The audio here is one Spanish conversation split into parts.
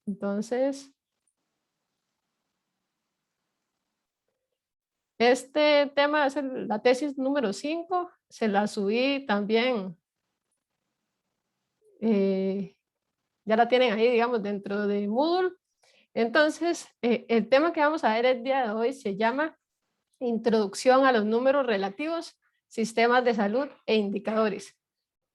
Entonces, este tema es la tesis número 5, se la subí también, ya la tienen ahí, digamos, dentro de Moodle. Entonces, el tema que vamos a ver el día de hoy se llama Introducción a los números relativos, sistemas de salud e indicadores.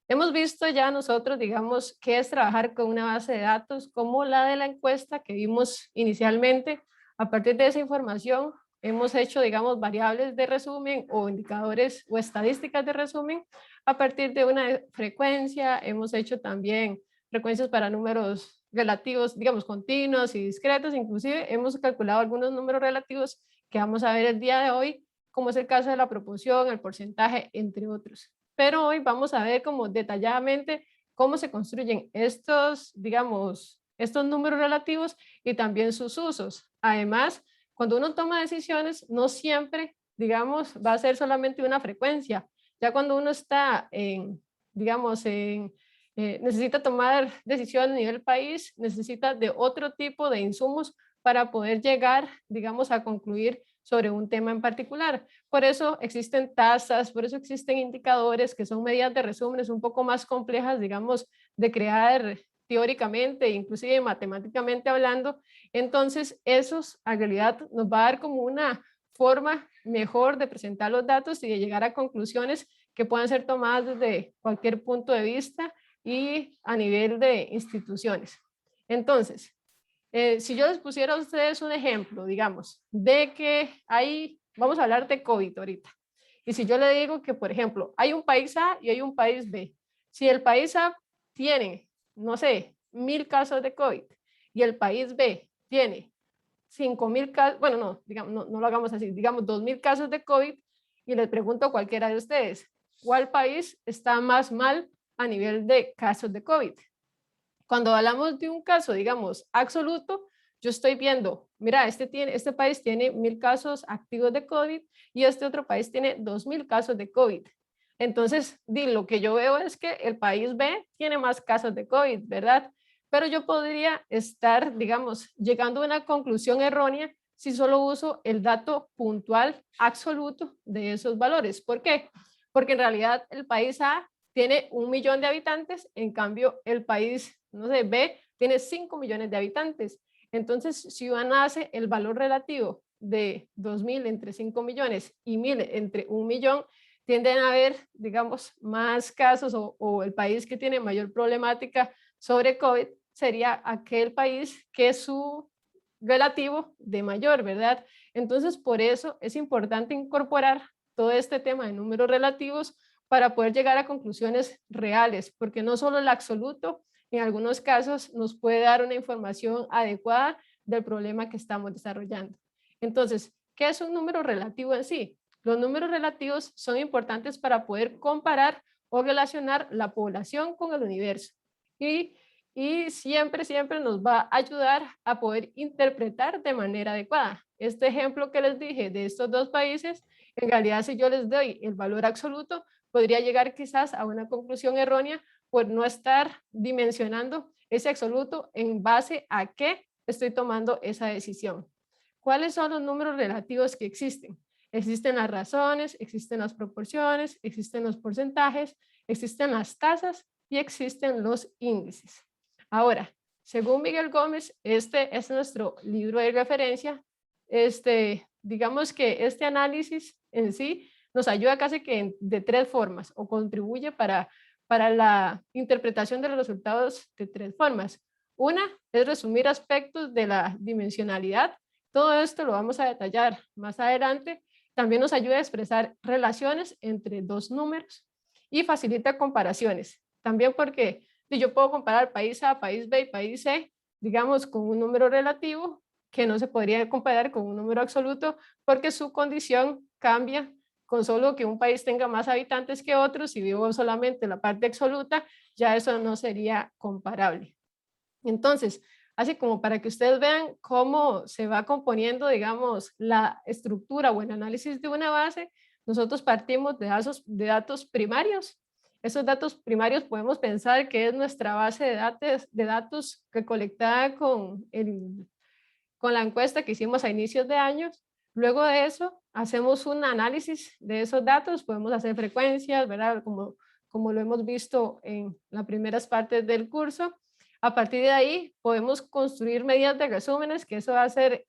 Hemos visto ya nosotros, digamos, qué es trabajar con una base de datos como la de la encuesta que vimos inicialmente. A partir de esa información, hemos hecho, digamos, variables de resumen o indicadores o estadísticas de resumen. A partir de una frecuencia, hemos hecho también frecuencias para números relativos, digamos, continuos y discretos. Inclusive hemos calculado algunos números relativos que vamos a ver el día de hoy, como es el caso de la proporción, el porcentaje, entre otros. Pero hoy vamos a ver como detalladamente cómo se construyen estos, digamos, estos números relativos y también sus usos. Además, cuando uno toma decisiones, no siempre, digamos, va a ser solamente una frecuencia. Ya cuando uno está en, digamos, necesita tomar decisiones a nivel país, necesita de otro tipo de insumos para poder llegar, digamos, a concluir sobre un tema en particular. Por eso existen tasas, por eso existen indicadores que son medidas de resúmenes un poco más complejas, digamos, de crear teóricamente, inclusive matemáticamente hablando. Entonces, esos en realidad nos va a dar como una forma mejor de presentar los datos y de llegar a conclusiones que puedan ser tomadas desde cualquier punto de vista y a nivel de instituciones. Entonces, si yo les pusiera a ustedes un ejemplo, digamos, de que hay, vamos a hablar de COVID ahorita, y si yo le digo que, por ejemplo, hay un país A y hay un país B, si el país A tiene, no sé, 1000 casos de COVID y el país B tiene 5000 casos, bueno, no, digamos, no lo hagamos así, digamos 2000 casos de COVID, y les pregunto a cualquiera de ustedes, ¿cuál país está más mal a nivel de casos de COVID? Cuando hablamos de un caso, digamos, absoluto, yo estoy viendo, mira, este país tiene 1000 casos activos de COVID y este otro país tiene 2000 casos de COVID. Entonces, lo que yo veo es que el país B tiene más casos de COVID, ¿verdad? Pero yo podría estar, digamos, llegando a una conclusión errónea si solo uso el dato puntual absoluto de esos valores. ¿Por qué? Porque en realidad el país A tiene 1 millón de habitantes, en cambio el país, no sé, B tiene 5 millones de habitantes. Entonces, si uno hace el valor relativo de 2000 entre 5 millones y 1000 entre 1 millón, tienden a haber, digamos, más casos o el país que tiene mayor problemática sobre COVID sería aquel país que es su relativo de mayor, ¿verdad? Entonces, por eso es importante incorporar todo este tema de números relativos para poder llegar a conclusiones reales, porque no solo el absoluto, en algunos casos nos puede dar una información adecuada del problema que estamos desarrollando. Entonces, ¿qué es un número relativo en sí? Los números relativos son importantes para poder comparar o relacionar la población con el universo. Y siempre, siempre nos va a ayudar a poder interpretar de manera adecuada. Este ejemplo que les dije de estos dos países, en realidad si yo les doy el valor absoluto, podría llegar quizás a una conclusión errónea por no estar dimensionando ese absoluto en base a qué estoy tomando esa decisión. ¿Cuáles son los números relativos que existen? Existen las razones, existen las proporciones, existen los porcentajes, existen las tasas y existen los índices. Ahora, según Miguel Gómez, este es nuestro libro de referencia. Digamos que este análisis en sí nos ayuda casi que de tres formas o contribuye para la interpretación de los resultados de tres formas. Una es resumir aspectos de la dimensionalidad. Todo esto lo vamos a detallar más adelante. También nos ayuda a expresar relaciones entre dos números y facilita comparaciones. También porque si yo puedo comparar país A, país B y país C, digamos, con un número relativo que no se podría comparar con un número absoluto porque su condición cambia con solo que un país tenga más habitantes que otros. Si vivo solamente la parte absoluta, ya eso no sería comparable. Entonces, así como para que ustedes vean cómo se va componiendo, digamos, la estructura o el análisis de una base, nosotros partimos de datos primarios Esos datos primarios podemos pensar que es nuestra base de datos recolectada con la encuesta que hicimos a inicios de años. Luego de eso, hacemos un análisis de esos datos, podemos hacer frecuencias, ¿verdad? Como lo hemos visto en las primeras partes del curso. A partir de ahí, podemos construir medidas de resúmenes, que eso va a ser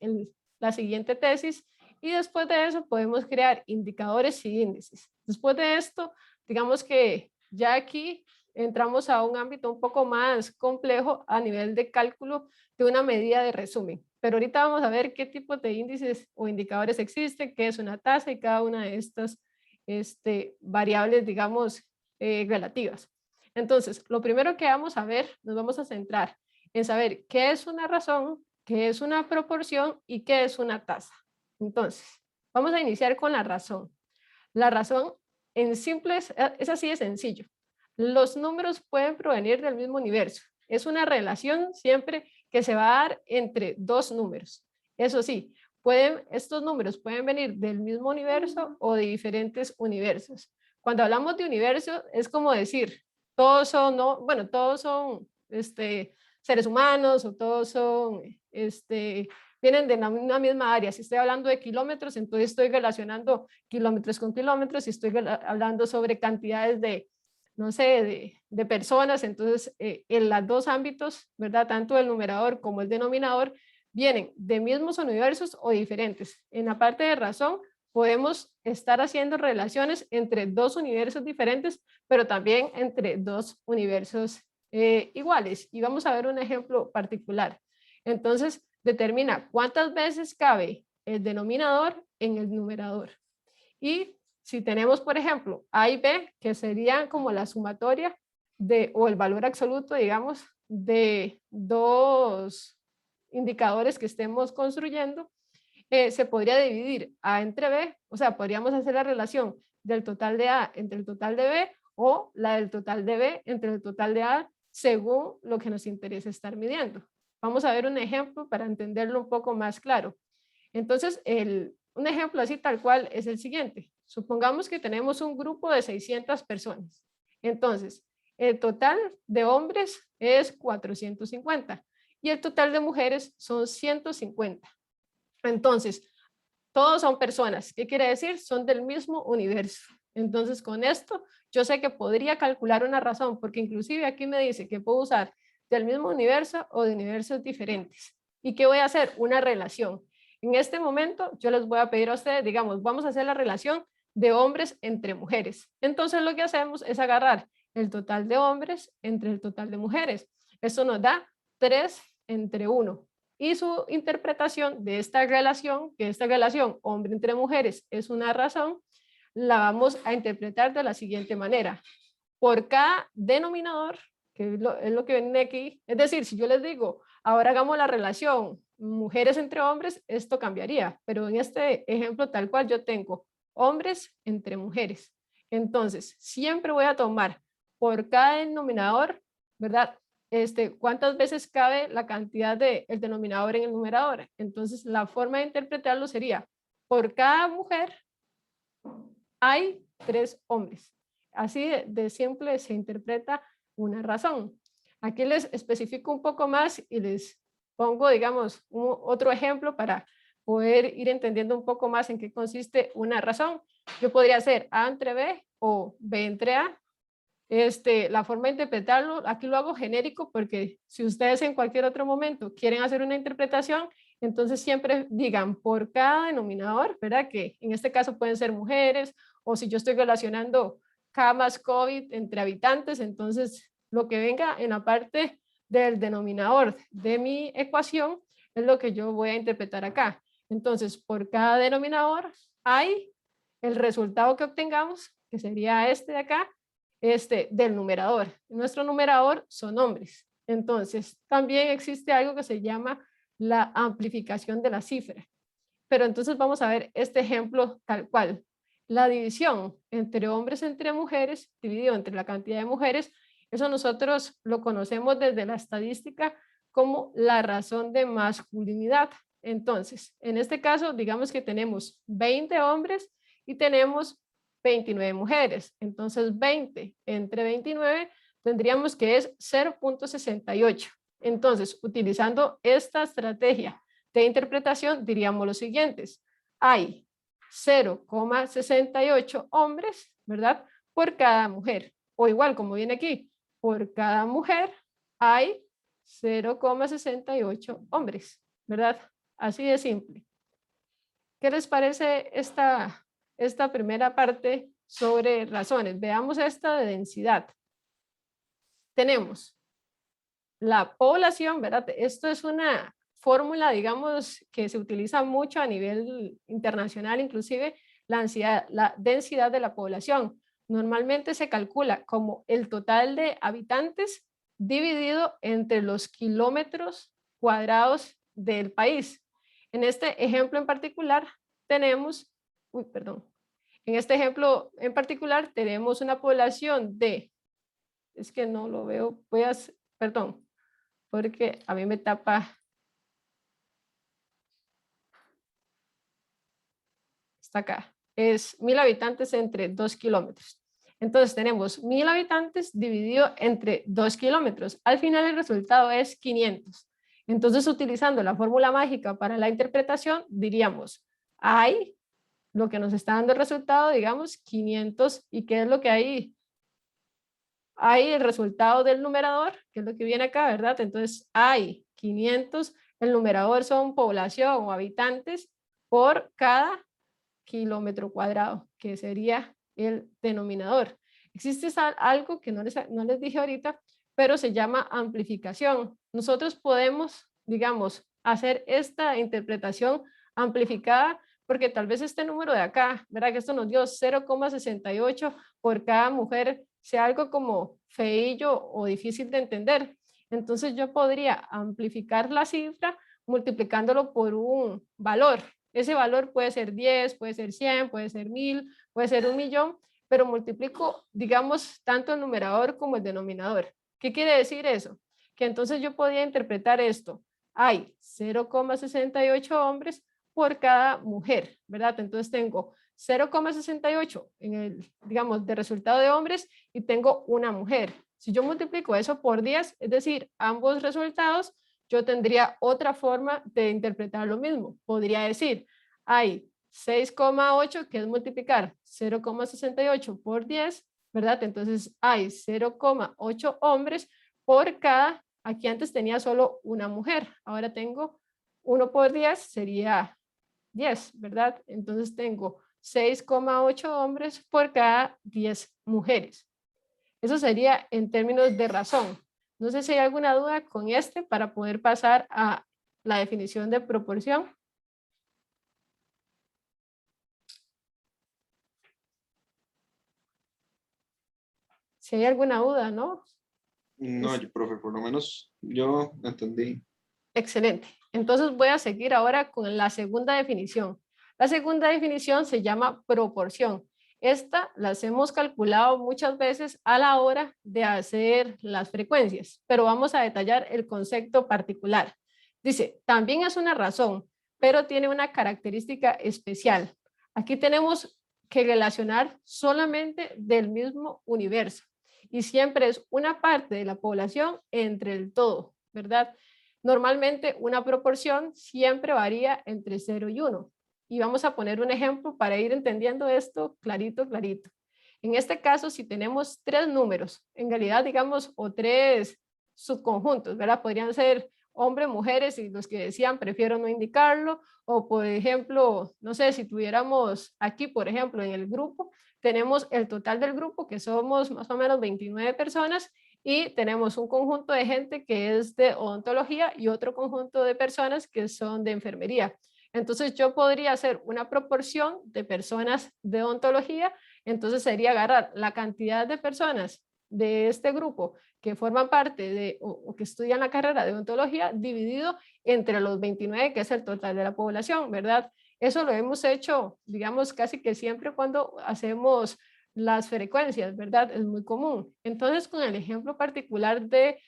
la siguiente tesis, y después de eso podemos crear indicadores y índices. Después de esto, digamos que ya aquí entramos a un ámbito un poco más complejo a nivel de cálculo de una medida de resumen. Pero ahorita vamos a ver qué tipos de índices o indicadores existen, qué es una tasa y cada una de estas variables, digamos, relativas. Entonces, lo primero que vamos a ver, nos vamos a centrar en saber qué es una razón, qué es una proporción y qué es una tasa. Entonces, vamos a iniciar con la razón. La razón en simples es así de sencillo. Los números pueden provenir del mismo universo. Es una relación siempre que se va a dar entre dos números. Eso sí, estos números pueden venir del mismo universo o de diferentes universos. Cuando hablamos de universo, es como decir, todos son, no, bueno, todos son seres humanos o todos son, vienen de una misma área. Si estoy hablando de kilómetros, entonces estoy relacionando kilómetros con kilómetros. Si estoy hablando sobre cantidades de, no sé, de personas, entonces en los dos ámbitos, ¿verdad? Tanto el numerador como el denominador vienen de mismos universos o diferentes. En la parte de razón podemos estar haciendo relaciones entre dos universos diferentes, pero también entre dos universos iguales. Y vamos a ver un ejemplo particular. Entonces, determina cuántas veces cabe el denominador en el numerador. Y si tenemos, por ejemplo, A y B, que serían como la sumatoria o el valor absoluto, digamos, de dos indicadores que estemos construyendo, se podría dividir A entre B, o sea, podríamos hacer la relación del total de A entre el total de B o la del total de B entre el total de A según lo que nos interesa estar midiendo. Vamos a ver un ejemplo para entenderlo un poco más claro. Entonces, un ejemplo así tal cual es el siguiente. Supongamos que tenemos un grupo de 600 personas. Entonces, el total de hombres es 450 y el total de mujeres son 150. Entonces, todos son personas. ¿Qué quiere decir? Son del mismo universo. Entonces, con esto, yo sé que podría calcular una razón, porque inclusive aquí me dice que puedo usar del mismo universo o de universos diferentes. ¿Y qué voy a hacer? Una relación. En este momento, yo les voy a pedir a ustedes, digamos, vamos a hacer la relación de hombres entre mujeres. Entonces, lo que hacemos es agarrar el total de hombres entre el total de mujeres. Eso nos da 3 entre 1. Y su interpretación de esta relación, que esta relación hombre entre mujeres es una razón, la vamos a interpretar de la siguiente manera. Por cada denominador, que es lo que viene aquí, es decir, si yo les digo, ahora hagamos la relación mujeres entre hombres, esto cambiaría, pero en este ejemplo tal cual yo tengo hombres entre mujeres. Entonces, siempre voy a tomar por cada denominador, ¿verdad? ¿Cuántas veces cabe la cantidad del denominador en el numerador? Entonces, la forma de interpretarlo sería, por cada mujer hay 3 hombres. Así de simple se interpreta una razón. Aquí les especifico un poco más y les pongo, digamos, otro ejemplo para poder ir entendiendo un poco más en qué consiste una razón. Yo podría hacer A entre B o B entre A. La forma de interpretarlo, aquí lo hago genérico porque si ustedes en cualquier otro momento quieren hacer una interpretación, entonces siempre digan por cada denominador, ¿verdad? Que en este caso pueden ser mujeres, o si yo estoy relacionando camas COVID entre habitantes, entonces lo que venga en la parte del denominador de mi ecuación es lo que yo voy a interpretar acá. Entonces, por cada denominador hay el resultado que obtengamos, que sería este de acá, del numerador. Nuestro numerador son hombres. Entonces, también existe algo que se llama la amplificación de la cifra. Pero entonces vamos a ver este ejemplo tal cual. La división entre hombres entre mujeres, dividido entre la cantidad de mujeres, eso nosotros lo conocemos desde la estadística como la razón de masculinidad. Entonces, en este caso, digamos que tenemos 20 hombres y tenemos 29 mujeres. Entonces 20 entre 29 tendríamos que es 0.68. Entonces, utilizando esta estrategia de interpretación, diríamos los siguientes. Hay 0,68 hombres, ¿verdad? Por cada mujer. O igual, como viene aquí, por cada mujer hay 0,68 hombres, ¿verdad? Así de simple. ¿Qué les parece esta primera parte sobre razones? Veamos esta de densidad. Tenemos la población, ¿verdad? Esto es una fórmula, digamos, que se utiliza mucho a nivel internacional, inclusive la densidad de la población. Normalmente se calcula como el total de habitantes dividido entre los kilómetros cuadrados del país. En este ejemplo en particular tenemos, en este ejemplo en particular tenemos una población de, es que no lo veo, perdón, porque a mí me tapa, está acá, es 1000 habitantes entre 2 kilómetros. Entonces tenemos 1000 habitantes dividido entre 2 kilómetros. Al final el resultado es 500. Entonces, utilizando la fórmula mágica para la interpretación, diríamos, hay lo que nos está dando el resultado, digamos, 500. ¿Y qué es lo que hay? Hay el resultado del numerador, que es lo que viene acá, ¿verdad? Entonces, hay 500. El numerador son población o habitantes por cada kilómetro cuadrado, que sería el denominador. Existe algo que no les dije ahorita, pero se llama amplificación. Nosotros podemos, digamos, hacer esta interpretación amplificada porque tal vez este número de acá, ¿verdad? Que esto nos dio 0,68 por cada mujer, sea algo como feillo o difícil de entender. Entonces yo podría amplificar la cifra multiplicándolo por un valor. Ese valor puede ser 10, puede ser 100, puede ser 1000, puede ser 1.000.000, pero multiplico, digamos, tanto el numerador como el denominador. ¿Qué quiere decir eso? Que entonces yo podía interpretar esto. Hay 0,68 hombres por cada mujer, ¿verdad? Entonces tengo 0,68 en el, digamos, de resultado de hombres y tengo una mujer. Si yo multiplico eso por 10, es decir, ambos resultados, yo tendría otra forma de interpretar lo mismo. Podría decir, hay 6,8, que es multiplicar 0,68 por 10, ¿verdad? Entonces hay 0,8 hombres por cada, aquí antes tenía solo una mujer, ahora tengo 1 por 10, sería 10, ¿verdad? Entonces tengo 6,8 hombres por cada 10 mujeres. Eso sería en términos de razón. No sé si hay alguna duda con este para poder pasar a la definición de proporción. Si hay alguna duda, ¿no? No, profe, por lo menos yo entendí. Excelente. Entonces voy a seguir ahora con la segunda definición. La segunda definición se llama proporción. Esta las hemos calculado muchas veces a la hora de hacer las frecuencias, pero vamos a detallar el concepto particular. Dice, también es una razón, pero tiene una característica especial. Aquí tenemos que relacionar solamente del mismo universo y siempre es una parte de la población entre el todo, ¿verdad? Normalmente una proporción siempre varía entre 0 y 1. Y vamos a poner un ejemplo para ir entendiendo esto clarito, clarito. En este caso, si tenemos 3 números, en realidad digamos, o 3 subconjuntos, ¿verdad? Podrían ser hombres, mujeres y los que decían prefiero no indicarlo, o por ejemplo, no sé, si tuviéramos aquí, por ejemplo, en el grupo, tenemos el total del grupo, que somos más o menos 29 personas, y tenemos un conjunto de gente que es de odontología y otro conjunto de personas que son de enfermería. Entonces yo podría hacer una proporción de personas de odontología, entonces sería agarrar la cantidad de personas de este grupo que forman parte de o que estudian la carrera de odontología dividido entre los 29, que es el total de la población, ¿verdad? Eso lo hemos hecho, digamos, casi que siempre cuando hacemos las frecuencias, ¿verdad? Es muy común. Entonces, con el ejemplo particular de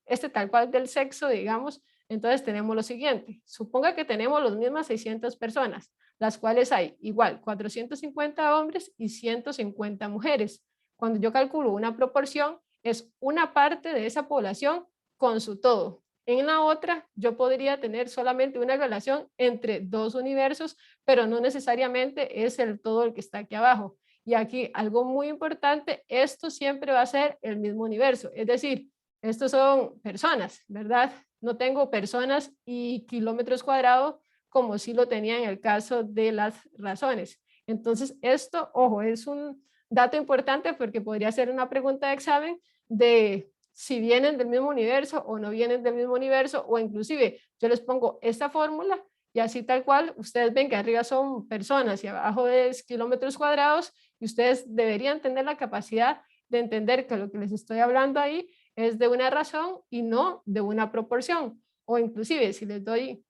este tal cual del sexo, digamos, entonces tenemos lo siguiente. Suponga que tenemos las mismas 600 personas. las cuales hay igual 450 hombres y 150 mujeres. Cuando yo calculo una proporción, es una parte de esa población con su todo. En la otra, yo podría tener solamente una relación entre dos universos, pero no necesariamente es el todo el que está aquí abajo. Y aquí algo muy importante, esto siempre va a ser el mismo universo. Es decir, estos son personas, ¿verdad? No tengo personas y kilómetros cuadrados como sí lo tenía en el caso de las razones. Entonces, esto, ojo, es un dato importante porque podría ser una pregunta de examen de si vienen del mismo universo o no vienen del mismo universo, o inclusive yo les pongo esta fórmula y así tal cual, ustedes ven que arriba son personas y abajo es kilómetros cuadrados, y ustedes deberían tener la capacidad de entender que lo que les estoy hablando ahí es de una razón y no de una proporción. O inclusive si les doy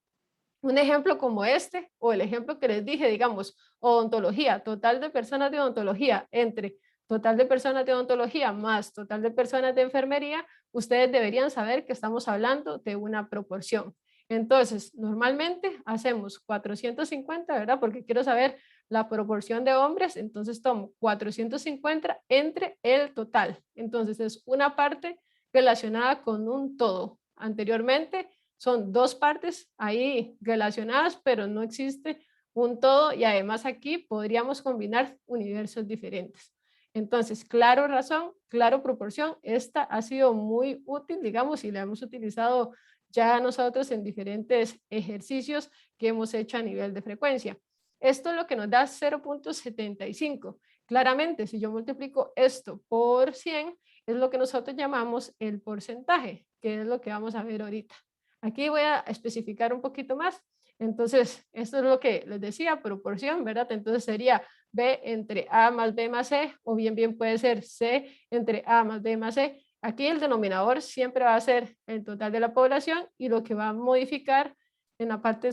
un ejemplo como este, o el ejemplo que les dije, digamos, odontología, total de personas de odontología, entre total de personas de odontología más total de personas de enfermería, ustedes deberían saber que estamos hablando de una proporción. Entonces, normalmente hacemos 450, ¿verdad? Porque quiero saber la proporción de hombres, entonces tomo 450 entre el total. Entonces, es una parte relacionada con un todo. Anteriormente, son dos partes ahí relacionadas, pero no existe un todo, y además aquí podríamos combinar universos diferentes. Entonces, claro razón, claro proporción, esta ha sido muy útil, digamos, y la hemos utilizado ya nosotros en diferentes ejercicios que hemos hecho a nivel de frecuencia. Esto es lo que nos da 0.75. Claramente, si yo multiplico esto por 100, es lo que nosotros llamamos el porcentaje, que es lo que vamos a ver ahorita. Aquí voy a especificar un poquito más. Entonces, esto es lo que les decía, proporción, ¿verdad? Entonces sería B entre A más B más C, o bien puede ser C entre A más B más C. Aquí el denominador siempre va a ser el total de la población, y lo que va a modificar en la parte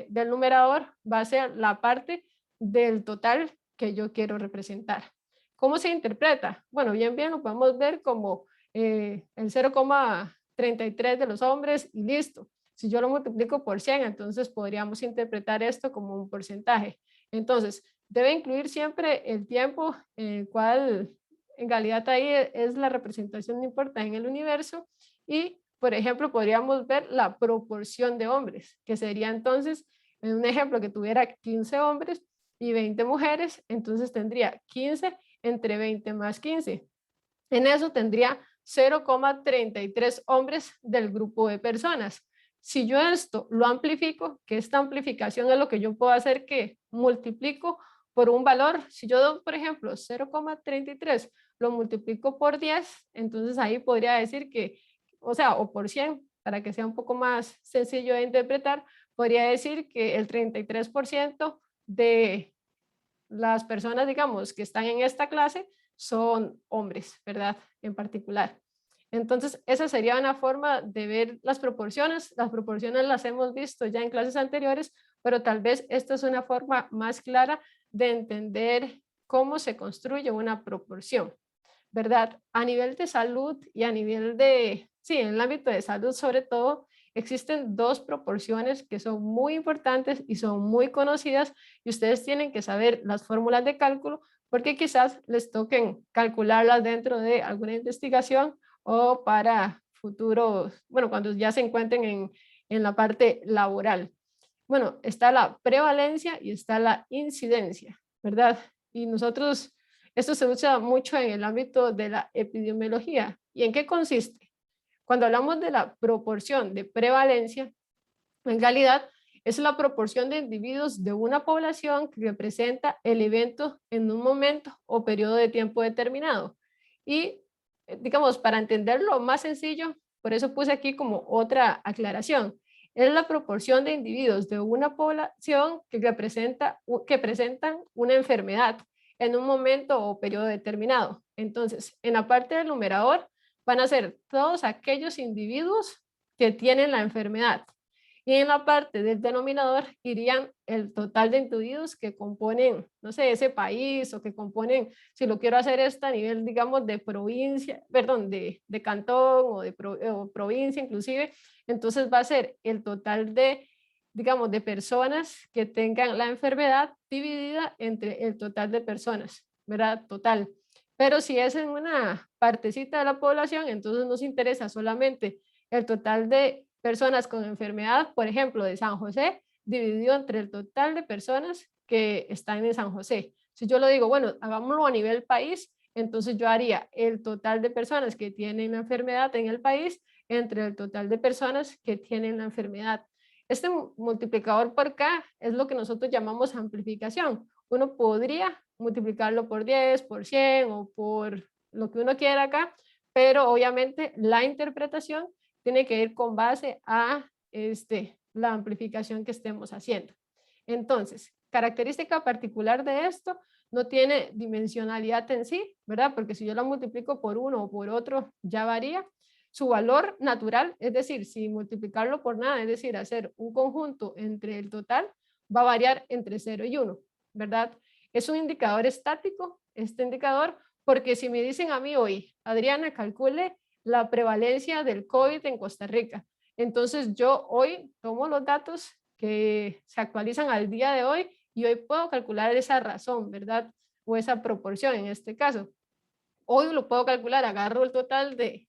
del numerador va a ser la parte del total que yo quiero representar. ¿Cómo se interpreta? Bueno, bien lo podemos ver como el 0,33 de los hombres y listo. Si yo lo multiplico por 100, entonces podríamos interpretar esto como un porcentaje. Entonces, debe incluir siempre el tiempo en el cual en realidad ahí es la representación, no importa, en el universo. Y, por ejemplo, podríamos ver la proporción de hombres, que sería entonces, en un ejemplo que tuviera 15 hombres y 20 mujeres, entonces tendría 15 entre 20 más 15. En eso tendría 0,33 hombres del grupo de personas. Si yo esto lo amplifico, que esta amplificación es lo que yo puedo hacer, que multiplico por un valor. Si yo doy, por ejemplo, 0,33, lo multiplico por 10, entonces ahí podría decir que, o sea, o por 100, para que sea un poco más sencillo de interpretar, podría decir que el 33% de las personas, digamos, que están en esta clase son hombres, ¿verdad? En particular. Entonces, esa sería una forma de ver las proporciones. Las proporciones las hemos visto ya en clases anteriores, pero tal vez esta es una forma más clara de entender cómo se construye una proporción, ¿verdad? A nivel de salud y a nivel de, sí, en el ámbito de salud sobre todo, existen dos proporciones que son muy importantes y son muy conocidas, y ustedes tienen que saber las fórmulas de cálculo porque quizás les toquen calcularlas dentro de alguna investigación o para futuros, bueno, cuando ya se encuentren en la parte laboral. Bueno, está la prevalencia y está la incidencia, ¿verdad? Y nosotros, esto se usa mucho en el ámbito de la epidemiología. ¿Y en qué consiste? Cuando hablamos de la proporción de prevalencia, en realidad es la proporción de individuos de una población que representa el evento en un momento o periodo de tiempo determinado. Y digamos, para entenderlo más sencillo, por eso puse aquí como otra aclaración. Es la proporción de individuos de una población que presentan una enfermedad en un momento o periodo determinado. Entonces, en la parte del numerador van a ser todos aquellos individuos que tienen la enfermedad. Y en la parte del denominador irían el total de individuos que componen, no sé, ese país, o que componen, si lo quiero hacer esto a nivel, digamos, de provincia, perdón, de cantón o de provincia inclusive, entonces va a ser el total de digamos, de personas que tengan la enfermedad dividida entre el total de personas, ¿verdad? Total. Pero si es en una partecita de la población, entonces nos interesa solamente el total de personas con enfermedad, por ejemplo, de San José, dividido entre el total de personas que están en San José. Si yo lo digo, bueno, hagámoslo a nivel país, entonces yo haría el total de personas que tienen la enfermedad en el país entre el total de personas que tienen la enfermedad. Este multiplicador por K es lo que nosotros llamamos amplificación. Uno podría multiplicarlo por 10, por 100 o por lo que uno quiera acá, pero obviamente la interpretación tiene que ir con base a la amplificación que estemos haciendo. Entonces, característica particular de esto, no tiene dimensionalidad en sí, ¿verdad? Porque si yo la multiplico por uno o por otro, ya varía. Su valor natural, es decir, si multiplicarlo por nada, es decir, hacer un conjunto entre el total, va a variar entre 0 y 1, ¿verdad? Es un indicador estático, este indicador, porque si me dicen a mí hoy, Adriana, calcule la prevalencia del COVID en Costa Rica, entonces yo hoy tomo los datos que se actualizan al día de hoy y hoy puedo calcular esa razón, ¿verdad? O esa proporción en este caso. Hoy lo puedo calcular, agarro el total de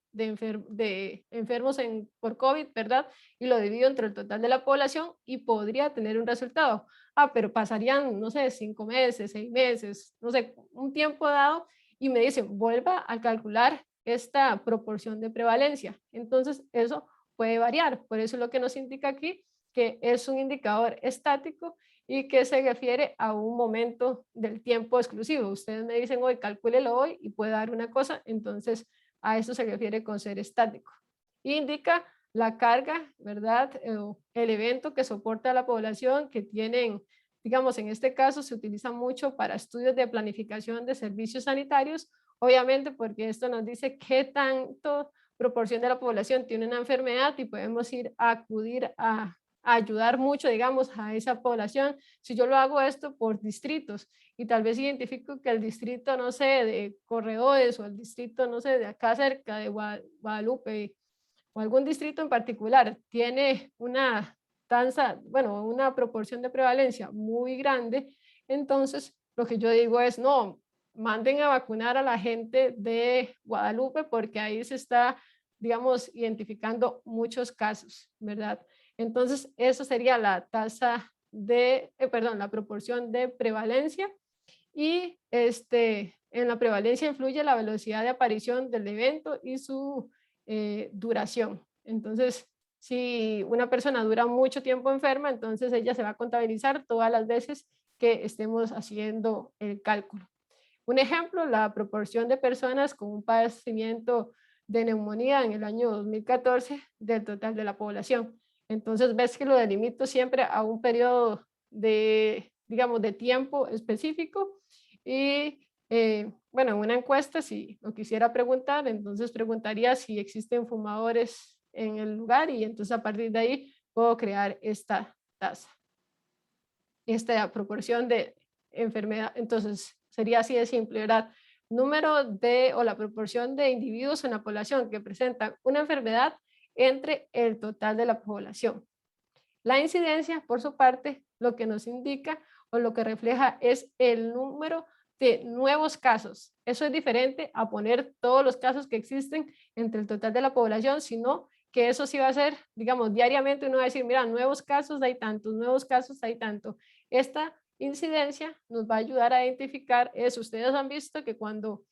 enfermos por COVID, ¿verdad? Y lo divido entre el total de la población y podría tener un resultado. Ah, pero pasarían, no sé, 5 meses, 6 meses, no sé, un tiempo dado y me dicen, vuelva a calcular esta proporción de prevalencia. Entonces, eso puede variar. Por eso lo que nos indica aquí que es un indicador estático y que se refiere a un momento del tiempo exclusivo. Ustedes me dicen hoy, calcúlelo hoy y puede dar una cosa, entonces a eso se refiere con ser estático. Indica la carga, ¿verdad? El evento que soporta la población que tienen, digamos, en este caso se utiliza mucho para estudios de planificación de servicios sanitarios, obviamente porque esto nos dice qué tanto proporción de la población tiene una enfermedad y podemos ir a acudir a ayudar mucho, digamos, a esa población. Si yo lo hago esto por distritos y tal vez identifico que el distrito, no sé, de Corredores o el distrito, no sé, de acá cerca de Guadalupe o algún distrito en particular tiene una tasa, bueno, una proporción de prevalencia muy grande, entonces lo que yo digo es, no, manden a vacunar a la gente de Guadalupe porque ahí se está, digamos, identificando muchos casos, ¿verdad? Entonces, eso sería la tasa de, perdón, la proporción de prevalencia y en la prevalencia influye la velocidad de aparición del evento y su duración. Entonces, si una persona dura mucho tiempo enferma, entonces ella se va a contabilizar todas las veces que estemos haciendo el cálculo. Un ejemplo, la proporción de personas con un padecimiento de neumonía en el año 2014 del total de la población. Entonces ves que lo delimito siempre a un periodo de, digamos, de tiempo específico y bueno, en una encuesta, si lo quisiera preguntar, entonces preguntaría si existen fumadores en el lugar y entonces a partir de ahí puedo crear esta tasa, esta proporción de enfermedad. Entonces sería así de simple, ¿verdad? Número de o la proporción de individuos en la población que presentan una enfermedad entre el total de la población. La incidencia, por su parte, lo que nos indica o lo que refleja es el número de nuevos casos. Eso es diferente a poner todos los casos que existen entre el total de la población, sino que eso sí va a ser, digamos, diariamente uno va a decir, mira, nuevos casos hay tantos, nuevos casos hay tanto. Esta incidencia nos va a ayudar a identificar eso. Ustedes han visto que cuando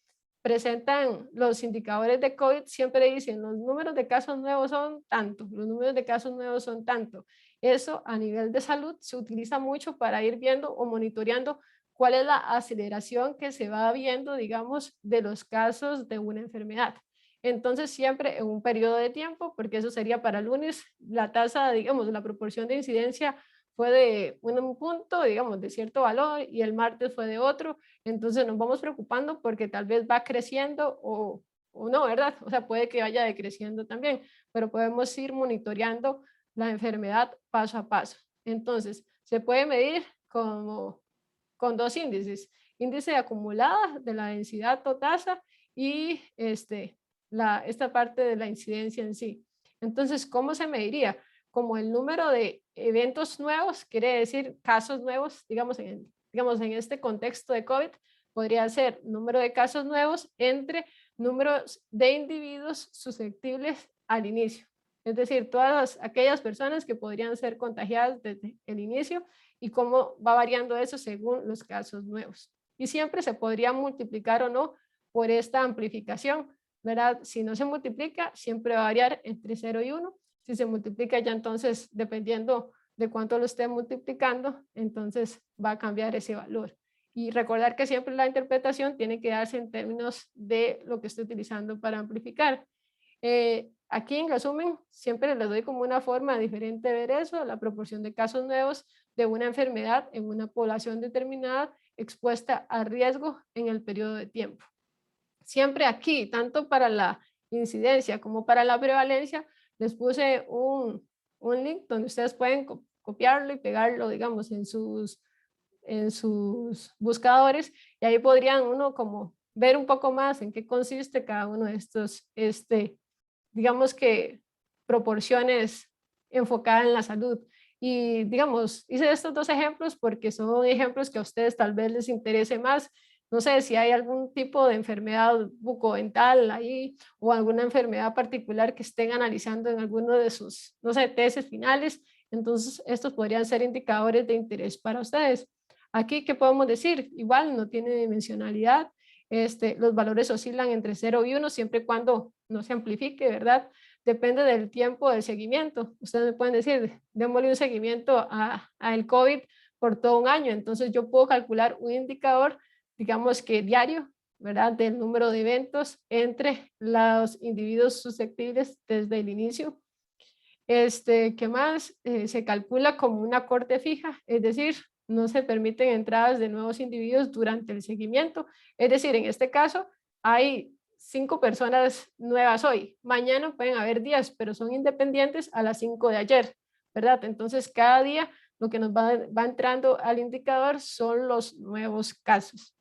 presentan los indicadores de COVID, siempre dicen los números de casos nuevos son tanto, los números de casos nuevos son tanto. Eso a nivel de salud se utiliza mucho para ir viendo o monitoreando cuál es la aceleración que se va viendo, digamos, de los casos de una enfermedad. Entonces, siempre en un periodo de tiempo, porque eso sería para el lunes, la tasa, digamos, la proporción de incidencia fue de un punto, digamos, de cierto valor y el martes fue de otro. Entonces, nos vamos preocupando porque tal vez va creciendo o no, ¿verdad? O sea, puede que vaya decreciendo también, pero podemos ir monitoreando la enfermedad paso a paso. Entonces, se puede medir con dos índices, índice acumulada de la densidad o tasa y esta parte de la incidencia en sí. Entonces, ¿cómo se mediría? como el número de eventos nuevos, quiere decir casos nuevos, digamos en este contexto de COVID, podría ser número de casos nuevos entre números de individuos susceptibles al inicio. Es decir, todas aquellas personas que podrían ser contagiadas desde el inicio y cómo va variando eso según los casos nuevos. Y siempre se podría multiplicar o no por esta amplificación, ¿verdad? Si no se multiplica, siempre va a variar entre 0 y 1. Si se multiplica ya entonces, dependiendo de cuánto lo esté multiplicando, entonces va a cambiar ese valor. Y recordar que siempre la interpretación tiene que darse en términos de lo que estoy utilizando para amplificar. Aquí en resumen, siempre les doy como una forma diferente de ver eso, la proporción de casos nuevos de una enfermedad en una población determinada expuesta a riesgo en el periodo de tiempo. Siempre aquí, tanto para la incidencia como para la prevalencia, les puse un link donde ustedes pueden copiarlo y pegarlo, digamos, en sus buscadores, y ahí podrían uno como ver un poco más en qué consiste cada uno de estos, digamos que proporciones enfocadas en la salud. Y digamos, hice estos dos ejemplos porque son ejemplos que a ustedes tal vez les interese más. No sé si hay algún tipo de enfermedad bucodental ahí o alguna enfermedad particular que estén analizando en alguno de sus, no sé, tesis finales. Entonces, estos podrían ser indicadores de interés para ustedes. Aquí, ¿qué podemos decir? Igual no tiene dimensionalidad. Los valores oscilan entre 0 y 1 siempre y cuando no se amplifique, ¿verdad? Depende del tiempo del seguimiento. Ustedes me pueden decir, démosle un seguimiento al COVID por todo un año. Entonces yo puedo calcular un indicador, digamos que diario, ¿verdad? Del número de eventos entre los individuos susceptibles desde el inicio. ¿Qué más? Se calcula como una corte fija, es decir, no se permiten entradas de nuevos individuos durante el seguimiento. Es decir, en este caso hay 5 personas nuevas hoy. Mañana pueden haber 10, pero son independientes a las 5 de ayer, ¿verdad? Entonces, cada día lo que nos va entrando al indicador son los nuevos casos.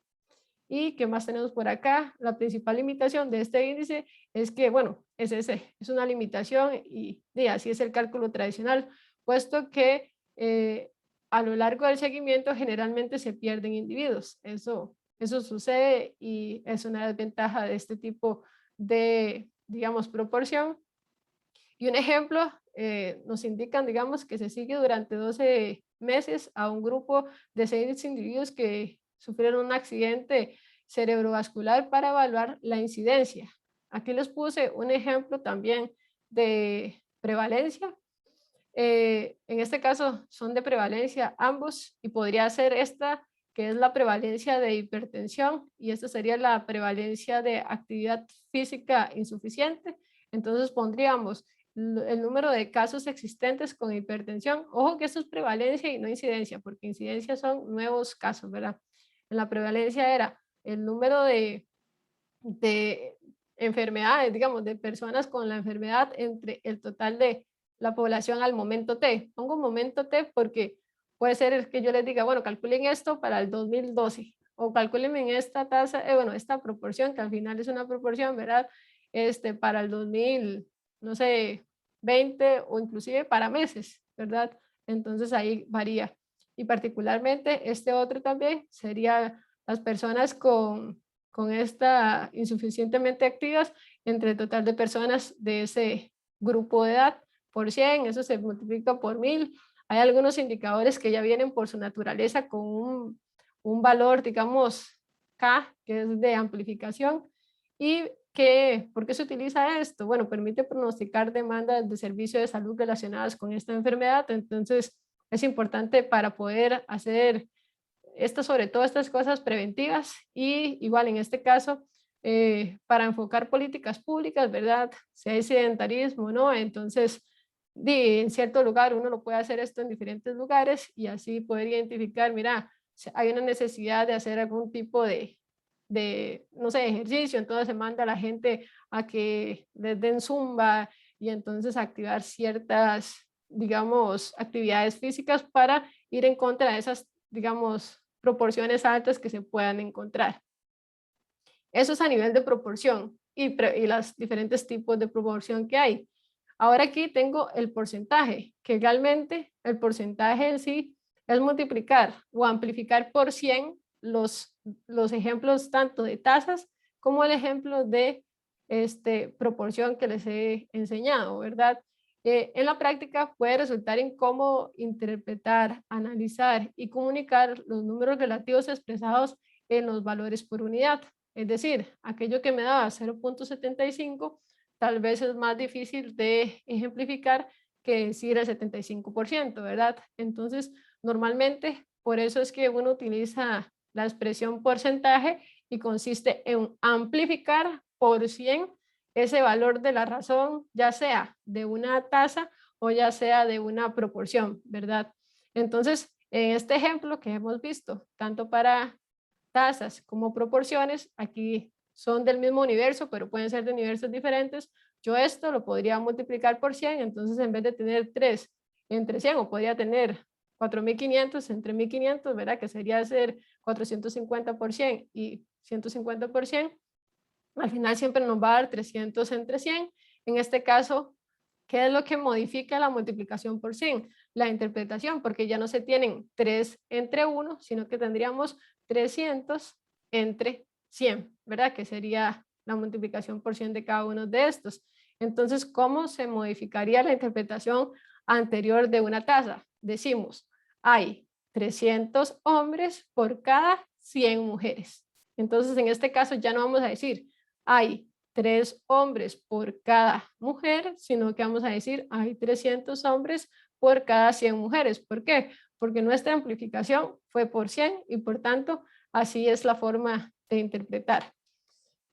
¿Y qué más tenemos por acá? La principal limitación de este índice es que, bueno, es una limitación y así es el cálculo tradicional, puesto que a lo largo del seguimiento generalmente se pierden individuos. Eso sucede y es una desventaja de este tipo de, digamos, proporción. Y un ejemplo, nos indican, digamos, que se sigue durante 12 meses a un grupo de 6 individuos que sufrieron un accidente cerebrovascular para evaluar la incidencia. Aquí les puse un ejemplo también de prevalencia. En este caso son de prevalencia ambos y podría ser esta que es la prevalencia de hipertensión y esta sería la prevalencia de actividad física insuficiente. Entonces pondríamos el número de casos existentes con hipertensión. Ojo que esto es prevalencia y no incidencia, porque incidencia son nuevos casos, ¿verdad? En la prevalencia era el número de enfermedades, digamos, de personas con la enfermedad entre el total de la población al momento T. Pongo momento T porque puede ser que yo les diga, bueno, calculen esto para el 2012 o calculen en esta tasa, bueno, esta proporción, que al final es una proporción, ¿verdad? Para el 2000, no sé, 20 o inclusive para meses, ¿verdad? Entonces ahí varía. Y particularmente este otro también sería las personas con esta insuficientemente activas entre el total de personas de ese grupo de edad por 100, eso se multiplica por 1000. Hay algunos indicadores que ya vienen por su naturaleza con un valor, digamos, K, que es de amplificación. ¿Y por qué se utiliza esto? Bueno, permite pronosticar demandas de servicios de salud relacionadas con esta enfermedad, entonces es importante para poder hacer sobre todo estas cosas preventivas y igual en este caso para enfocar políticas públicas, ¿verdad? Si hay sedentarismo, ¿no? Entonces, en cierto lugar uno lo puede hacer esto en diferentes lugares y así poder identificar, mira, hay una necesidad de hacer algún tipo de no sé, ejercicio, entonces se manda a la gente a que les den zumba y entonces activar ciertas, digamos, actividades físicas para ir en contra de esas, digamos, proporciones altas que se puedan encontrar. Eso es a nivel de proporción y los diferentes tipos de proporción que hay. Ahora aquí tengo el porcentaje, que realmente el porcentaje en sí es multiplicar o amplificar por 100 los ejemplos tanto de tasas como el ejemplo de proporción que les he enseñado, ¿verdad? En la práctica puede resultar incómodo interpretar, analizar y comunicar los números relativos expresados en los valores por unidad. Es decir, aquello que me daba 0.75 tal vez es más difícil de ejemplificar que decir el 75%, ¿verdad? Entonces, normalmente, por eso es que uno utiliza la expresión porcentaje y consiste en amplificar por 100 ese valor de la razón, ya sea de una tasa o ya sea de una proporción, ¿verdad? Entonces, en este ejemplo que hemos visto, tanto para tasas como proporciones, aquí son del mismo universo, pero pueden ser de universos diferentes. Yo esto lo podría multiplicar por 100, entonces en vez de tener 3 entre 100, o podría tener 4.500 entre 1.500, ¿verdad? Que sería hacer 450 por 100 y 150 por 100. Al final siempre nos va a dar 300 entre 100. En este caso, ¿qué es lo que modifica la multiplicación por 100? La interpretación, porque ya no se tienen 3 entre 1, sino que tendríamos 300 entre 100, ¿verdad? Que sería la multiplicación por 100 de cada uno de estos. Entonces, ¿cómo se modificaría la interpretación anterior de una tasa? Decimos, hay 300 hombres por cada 100 mujeres. Entonces, en este caso ya no vamos a decir, hay 3 hombres por cada mujer, sino que vamos a decir, hay 300 hombres por cada 100 mujeres. ¿Por qué? Porque nuestra amplificación fue por 100 y por tanto, así es la forma de interpretar.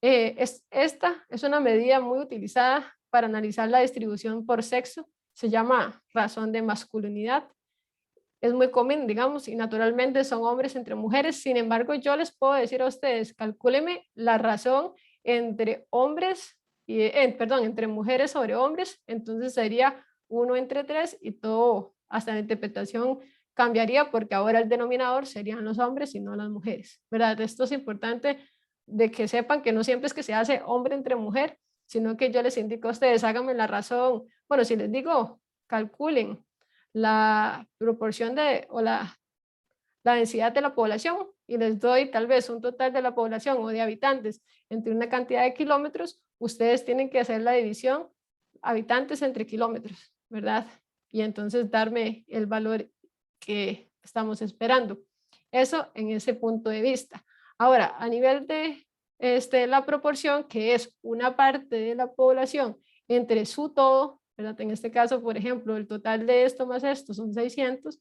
Esta es una medida muy utilizada para analizar la distribución por sexo. Se llama razón de masculinidad. Es muy común, digamos, y naturalmente son hombres entre mujeres. Sin embargo, yo les puedo decir a ustedes, calcúleme la razón entre hombres, perdón, entre mujeres sobre hombres, entonces sería 1 entre 3 y todo, hasta la interpretación cambiaría porque ahora el denominador serían los hombres y no las mujeres, ¿verdad? Esto es importante de que sepan que no siempre es que se hace hombre entre mujer, sino que yo les indico a ustedes, háganme la razón, bueno, si les digo, calculen la proporción o la densidad de la población y les doy tal vez un total de la población o de habitantes entre una cantidad de kilómetros, ustedes tienen que hacer la división habitantes entre kilómetros, ¿verdad? Y entonces darme el valor que estamos esperando. Eso en ese punto de vista. Ahora, a nivel de la proporción, que es una parte de la población entre su todo, ¿verdad? En este caso, por ejemplo, el total de esto más esto son 600,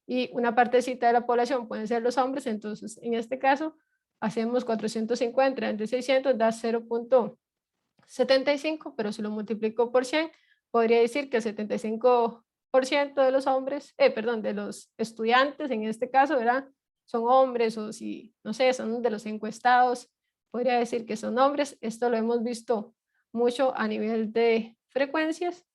y una partecita de la población pueden ser los hombres, entonces en este caso hacemos 450 entre 600 da 0.75, pero si lo multiplico por 100, podría decir que el 75% de los hombres, perdón, de los estudiantes en este caso, ¿verdad? Son hombres, o si, no sé, son de los encuestados, podría decir que son hombres. Esto lo hemos visto mucho a nivel de frecuencias.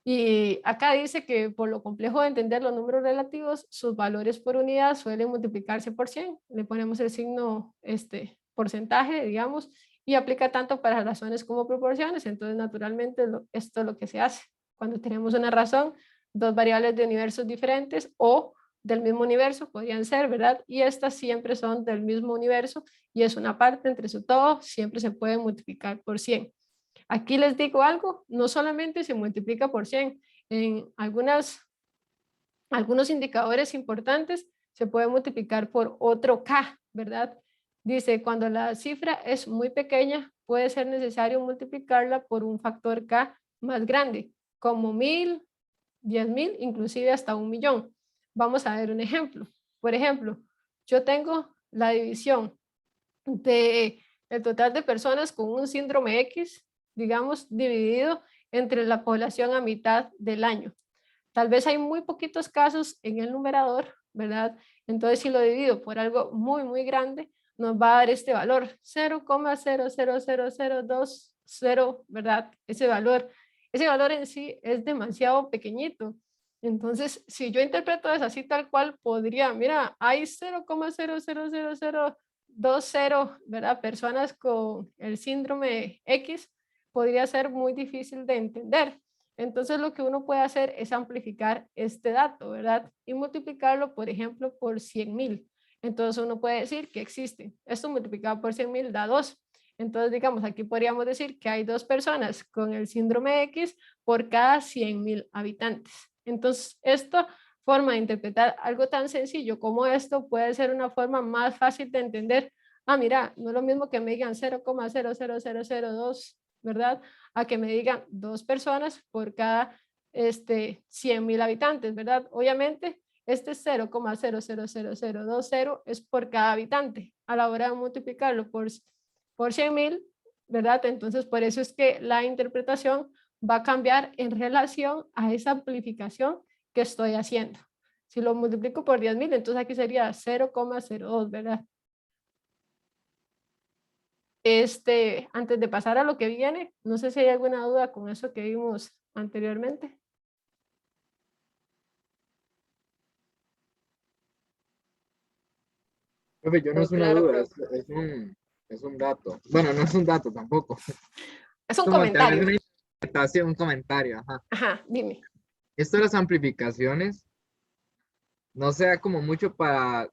Y acá dice que por lo complejo de entender los números relativos, sus valores por unidad suelen multiplicarse por 100. Le ponemos el signo porcentaje, digamos, y aplica tanto para razones como proporciones. Entonces, naturalmente, esto es lo que se hace. Cuando tenemos una razón, dos variables de universos diferentes o del mismo universo podrían ser, ¿verdad? Y estas siempre son del mismo universo y es una parte entre su todo, siempre se puede multiplicar por 100. Aquí les digo algo, no solamente se multiplica por 100, en algunos indicadores importantes se puede multiplicar por otro K, ¿verdad? Dice, cuando la cifra es muy pequeña, puede ser necesario multiplicarla por un factor K más grande, como 1000, 10.000, inclusive hasta 1.000.000. Vamos a ver un ejemplo. Por ejemplo, yo tengo la división de el total de personas con un síndrome X, digamos, dividido entre la población a mitad del año. Tal vez hay muy poquitos casos en el numerador, ¿verdad? Entonces, si lo divido por algo muy, muy grande, nos va a dar este valor, 0,000020, ¿verdad? Ese valor en sí es demasiado pequeñito. Entonces, si yo interpreto eso así tal cual, podría, mira, hay 0,00020, ¿verdad? Personas con el síndrome X, podría ser muy difícil de entender. Entonces lo que uno puede hacer es amplificar este dato, ¿verdad? Y multiplicarlo, por ejemplo, por 100,000. Entonces uno puede decir que existe. Esto multiplicado por 100,000 da 2. Entonces, digamos, aquí podríamos decir que hay 2 personas con el síndrome X por cada 100,000 habitantes. Entonces, esta forma de interpretar algo tan sencillo como esto puede ser una forma más fácil de entender. Ah, mira, no es lo mismo que me digan 0,00002, ¿verdad? A que me digan 2 personas por cada 100,000 habitantes, ¿verdad? Obviamente, este 0,000020 es por cada habitante. A la hora de multiplicarlo por 100,000, ¿verdad? Entonces, por eso es que la interpretación va a cambiar en relación a esa amplificación que estoy haciendo. Si lo multiplico por 10,000, entonces aquí sería 0,02, ¿verdad? Antes de pasar a lo que viene, no sé si hay alguna duda con eso que vimos anteriormente. Profe, yo no es una Claro, duda, profe. es un dato. Bueno, no es un dato tampoco. Es un Como tal vez comentario. una interpretación, un comentario. Ajá. Ajá, dime. Esto de las amplificaciones no sea como mucho para,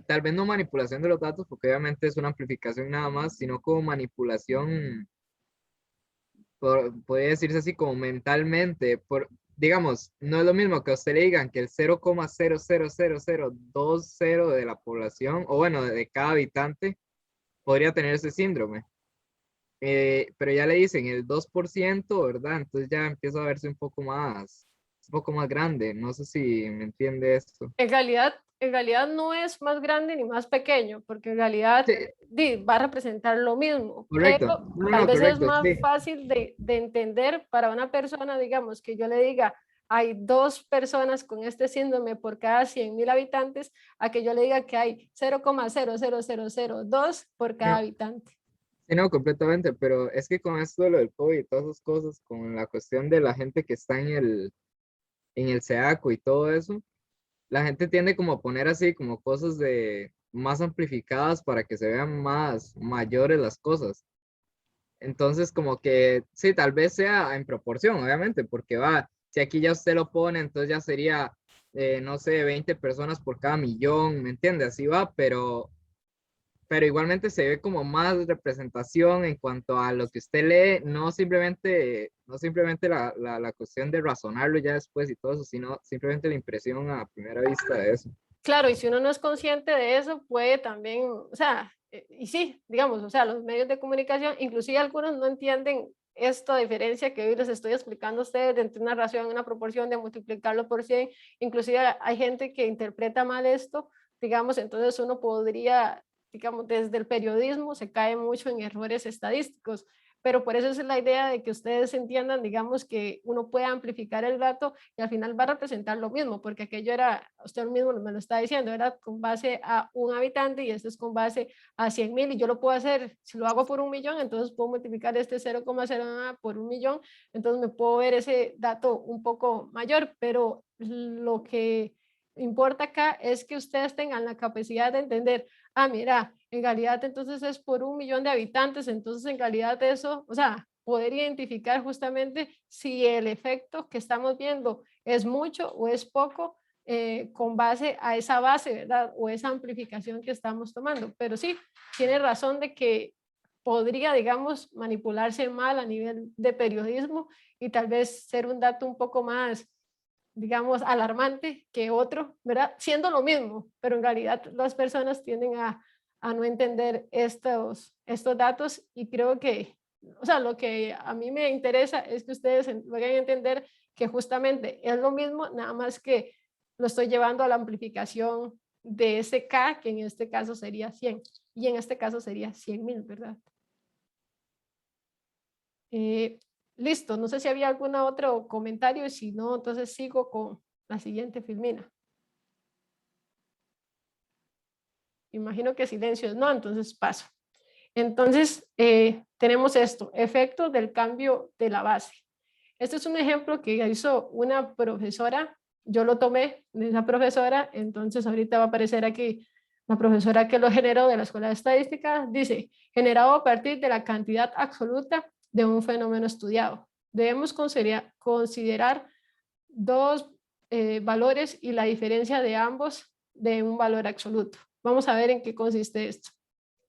tal vez no manipulación de los datos, porque obviamente es una amplificación nada más, sino como manipulación, podría decirse así, como mentalmente. Digamos, no es lo mismo que a usted le digan que el 0,000020 de la población, o bueno, de cada habitante, podría tener ese síndrome. Pero ya le dicen el 2%, ¿verdad? Entonces ya empieza a verse un poco más grande. No sé si me entiende esto. En realidad no es más grande ni más pequeño, porque en realidad Sí, va a representar lo mismo, correcto. pero No, tal no, vez es correcto, más sí. fácil de entender para una persona, digamos, que yo le diga, hay 2 personas con este síndrome por cada 100,000 habitantes, a que yo le diga que hay 0,00002 por cada No, habitante. sí, no, completamente, pero es que con esto de lo del COVID y todas esas cosas, con la cuestión de la gente que está en el SEACO y todo eso, la gente tiende como a poner así como cosas de más amplificadas para que se vean más mayores las cosas. Entonces, como que sí, tal vez sea en proporción, obviamente, porque va, si aquí ya usted lo pone, entonces ya sería, no sé, 20 personas por cada millón, ¿me entiende? Así va, pero igualmente se ve como más representación en cuanto a lo que usted lee, no simplemente la cuestión de razonarlo ya después y todo eso, sino simplemente la impresión a primera vista de eso. Claro, y si uno no es consciente de eso, puede también, o sea, y sí, digamos, o sea, los medios de comunicación, inclusive algunos no entienden esta diferencia que hoy les estoy explicando a ustedes entre una ración, una proporción de multiplicarlo por 100, inclusive hay gente que interpreta mal esto, digamos, entonces uno podría, digamos, desde el periodismo se cae mucho en errores estadísticos, pero por eso es la idea de que ustedes entiendan, digamos, que uno puede amplificar el dato y al final va a representar lo mismo, porque aquello era, usted mismo me lo está diciendo, era con base a un habitante y esto es con base a 100,000 y yo lo puedo hacer, si lo hago por 1,000,000, entonces puedo multiplicar este 0,01 por 1,000,000, entonces me puedo ver ese dato un poco mayor, pero lo que importa acá es que ustedes tengan la capacidad de entender, ah, mira, en realidad entonces es por 1,000,000 de habitantes, entonces en realidad eso, o sea, poder identificar justamente si el efecto que estamos viendo es mucho o es poco con base a esa base, ¿verdad? O esa amplificación que estamos tomando. Pero sí, tiene razón de que podría, digamos, manipularse mal a nivel de periodismo y tal vez ser un dato un poco más, digamos, alarmante que otro, ¿verdad? Siendo lo mismo, pero en realidad las personas tienden a no entender estos datos y creo que, o sea, lo que a mí me interesa es que ustedes logren entender que justamente es lo mismo, nada más que lo estoy llevando a la amplificación de ese K, que en este caso sería 100, y en este caso sería 100,000, ¿verdad? Eh, listo, no sé si había algún otro comentario, y si no, entonces sigo con la siguiente filmina. Imagino que silencio, no, entonces paso. Entonces, tenemos esto, efecto del cambio de la base. Este es un ejemplo que hizo una profesora, yo lo tomé de esa profesora, entonces ahorita va a aparecer aquí la profesora que lo generó de la Escuela de Estadística, dice, generado a partir de la cantidad absoluta de un fenómeno estudiado. Debemos considerar dos valores y la diferencia de ambos de un valor absoluto. Vamos a ver en qué consiste esto.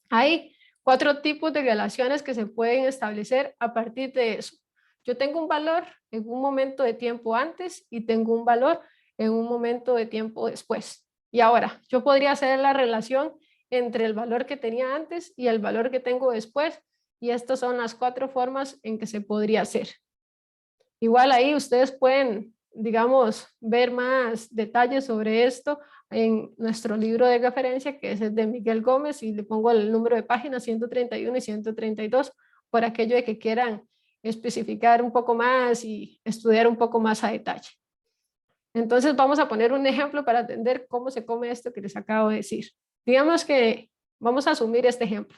Hay 4 tipos de relaciones que se pueden establecer a partir de eso. Yo tengo un valor en un momento de tiempo antes y tengo un valor en un momento de tiempo después. Y ahora, yo podría hacer la relación entre el valor que tenía antes y el valor que tengo después, y estas son las 4 formas en que se podría hacer. Igual ahí ustedes pueden, digamos, ver más detalles sobre esto en nuestro libro de referencia, que es el de Miguel Gómez, y le pongo el número de páginas 131 y 132, por aquello de que quieran especificar un poco más y estudiar un poco más a detalle. Entonces vamos a poner un ejemplo para entender cómo se come esto que les acabo de decir. Digamos que vamos a asumir este ejemplo.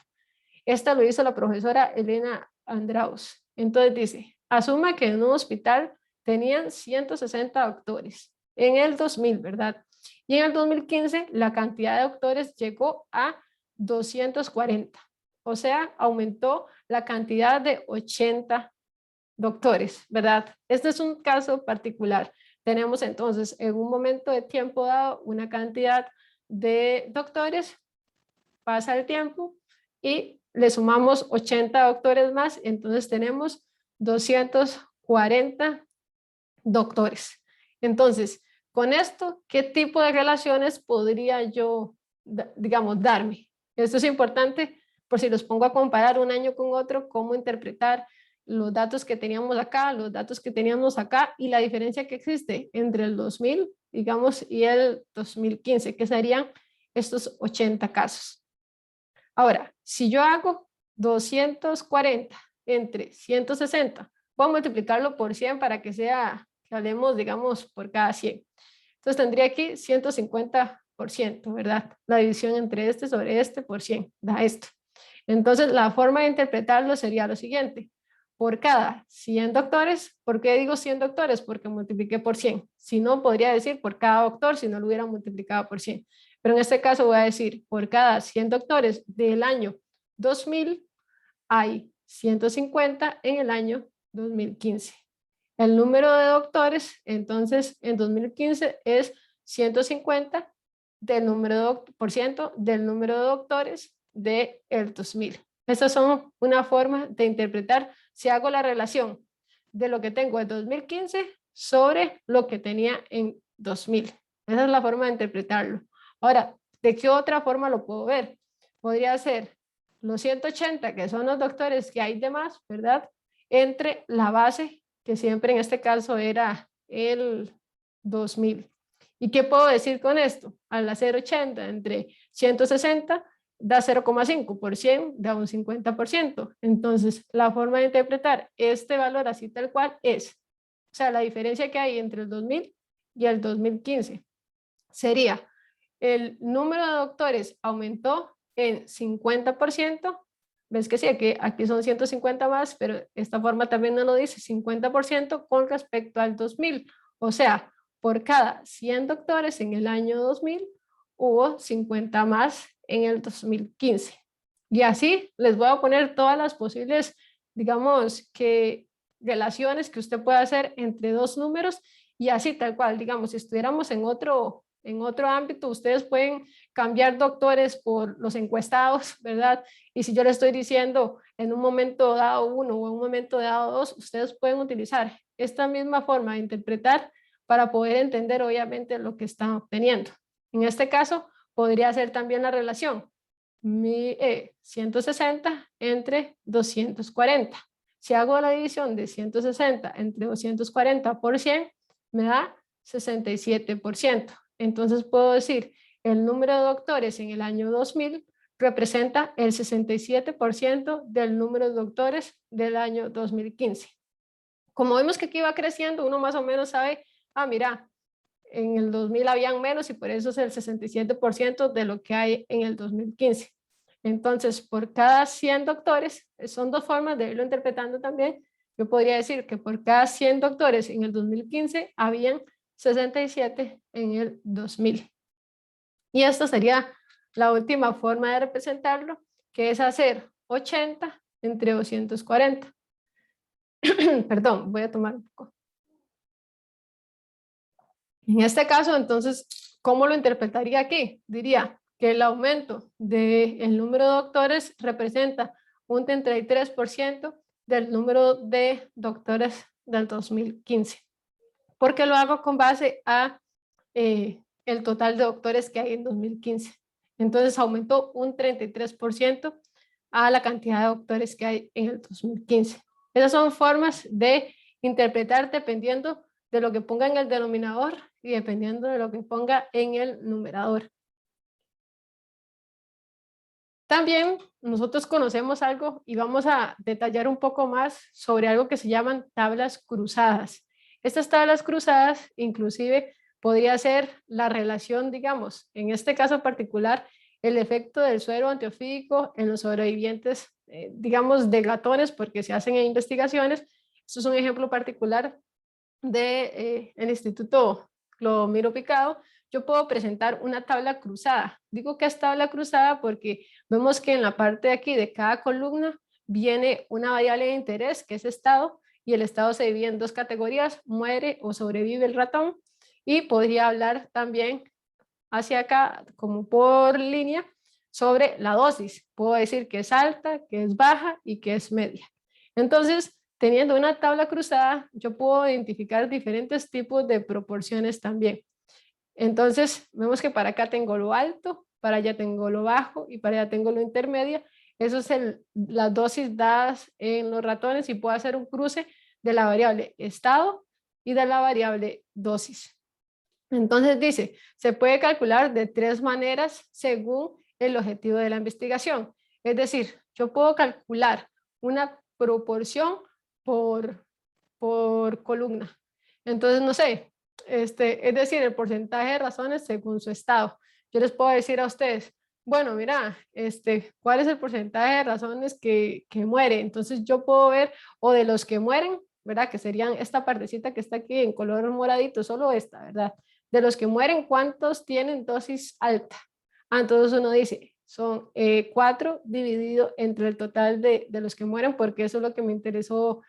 Esta lo hizo la profesora Elena Andraus. Entonces dice, asuma que en un hospital tenían 160 doctores en el 2000, ¿verdad? Y en el 2015 la cantidad de doctores llegó a 240. O sea, aumentó la cantidad de 80 doctores, ¿verdad? Este es un caso particular. Tenemos entonces en un momento de tiempo dado una cantidad de doctores, pasa el tiempo y le sumamos 80 doctores más, entonces tenemos 240 doctores. Entonces, con esto, ¿qué tipo de relaciones podría yo, digamos, darme? Esto es importante por si los pongo a comparar un año con otro, cómo interpretar los datos que teníamos acá, los datos que teníamos acá y la diferencia que existe entre el 2000, digamos, y el 2015, que serían estos 80 casos. Ahora, si yo hago 240 entre 160, voy a multiplicarlo por 100 para que sea, que hablemos, digamos, por cada 100. Entonces tendría aquí 150%, ¿verdad? La división entre este sobre este por 100 da esto. Entonces la forma de interpretarlo sería lo siguiente. Por cada 100 doctores, ¿por qué digo 100 doctores? Porque multipliqué por 100. Si no, podría decir por cada doctor si no lo hubiera multiplicado por 100. Pero en este caso voy a decir, por cada 100 doctores del año 2000, hay 150 en el año 2015. El número de doctores, entonces, en 2015 es 150 del número por ciento del número de doctores del 2000. Estas son una forma de interpretar si hago la relación de lo que tengo en 2015 sobre lo que tenía en 2000. Esa es la forma de interpretarlo. Ahora, ¿de qué otra forma lo puedo ver? Podría ser los 180, que son los doctores que hay de más, ¿verdad? Entre la base, que siempre en este caso era el 2000. ¿Y qué puedo decir con esto? Al hacer 80 entre 160, da 0,5 por 100, da un 50%. Entonces, la forma de interpretar este valor así tal cual es, o sea, la diferencia que hay entre el 2000 y el 2015 sería el número de doctores aumentó en 50%, ves que sí, aquí son 150 más, pero esta forma también nos lo dice, 50% con respecto al 2000, o sea, por cada 100 doctores en el año 2000, hubo 50 más en el 2015. Y así les voy a poner todas las posibles, digamos, que relaciones que usted puede hacer entre dos números y así tal cual, digamos, si estuviéramos en otro ámbito, ustedes pueden cambiar doctores por los encuestados, ¿verdad? Y si yo le estoy diciendo en un momento dado 1 o en un momento dado 2, ustedes pueden utilizar esta misma forma de interpretar para poder entender obviamente lo que están obteniendo. En este caso, podría ser también la relación 160 entre 240. Si hago la división de 160 entre 240 por 100, me da 67%. Entonces puedo decir, el número de doctores en el año 2000 representa el 67% del número de doctores del año 2015. Como vemos que aquí va creciendo, uno más o menos sabe, mira, en el 2000 habían menos y por eso es el 67% de lo que hay en el 2015. Entonces, por cada 100 doctores, son dos formas de irlo interpretando también. Yo podría decir que por cada 100 doctores en el 2015 habían 67 en el 2000. Y esta sería la última forma de representarlo, que es hacer 80 entre 240. Perdón, voy a tomar un poco. En este caso, entonces, ¿cómo lo interpretaría aquí? Diría que el aumento del número de doctores representa un 33% del número de doctores del 2015. ¿Por qué lo hago con base a el total de doctores que hay en 2015? Entonces aumentó un 33% a la cantidad de doctores que hay en el 2015. Esas son formas de interpretar dependiendo de lo que ponga en el denominador y dependiendo de lo que ponga en el numerador. También nosotros conocemos algo y vamos a detallar un poco más sobre algo que se llaman tablas cruzadas. Estas tablas cruzadas inclusive podría ser la relación, digamos, en este caso particular, el efecto del suero antiofídico en los sobrevivientes, digamos, de glatones, porque se hacen en investigaciones. Esto es un ejemplo particular del Instituto Clomiro Picado. Yo puedo presentar una tabla cruzada. Digo que es tabla cruzada porque vemos que en la parte de aquí de cada columna viene una variable de interés, que es estado, y el estado se divide en dos categorías: muere o sobrevive el ratón. Y podría hablar también hacia acá, como por línea, sobre la dosis. Puedo decir que es alta, que es baja y que es media. Entonces, teniendo una tabla cruzada, yo puedo identificar diferentes tipos de proporciones también. Entonces, vemos que para acá tengo lo alto, para allá tengo lo bajo y para allá tengo lo intermedio. Eso es las dosis dadas en los ratones, y puedo hacer un cruce de la variable estado y de la variable dosis. Entonces dice, se puede calcular de tres maneras según el objetivo de la investigación. Es decir, yo puedo calcular una proporción por columna. Entonces, no sé, es decir, el porcentaje de razones según su estado. Yo les puedo decir a ustedes, bueno, mira, ¿cuál es el porcentaje de razones que muere? Entonces yo puedo ver, o de los que mueren, ¿verdad? Que serían esta partecita que está aquí en color moradito, solo esta, ¿verdad? De los que mueren, ¿cuántos tienen dosis alta? Entonces uno dice, son 4 dividido entre el total de los que mueren, porque eso es lo que me interesó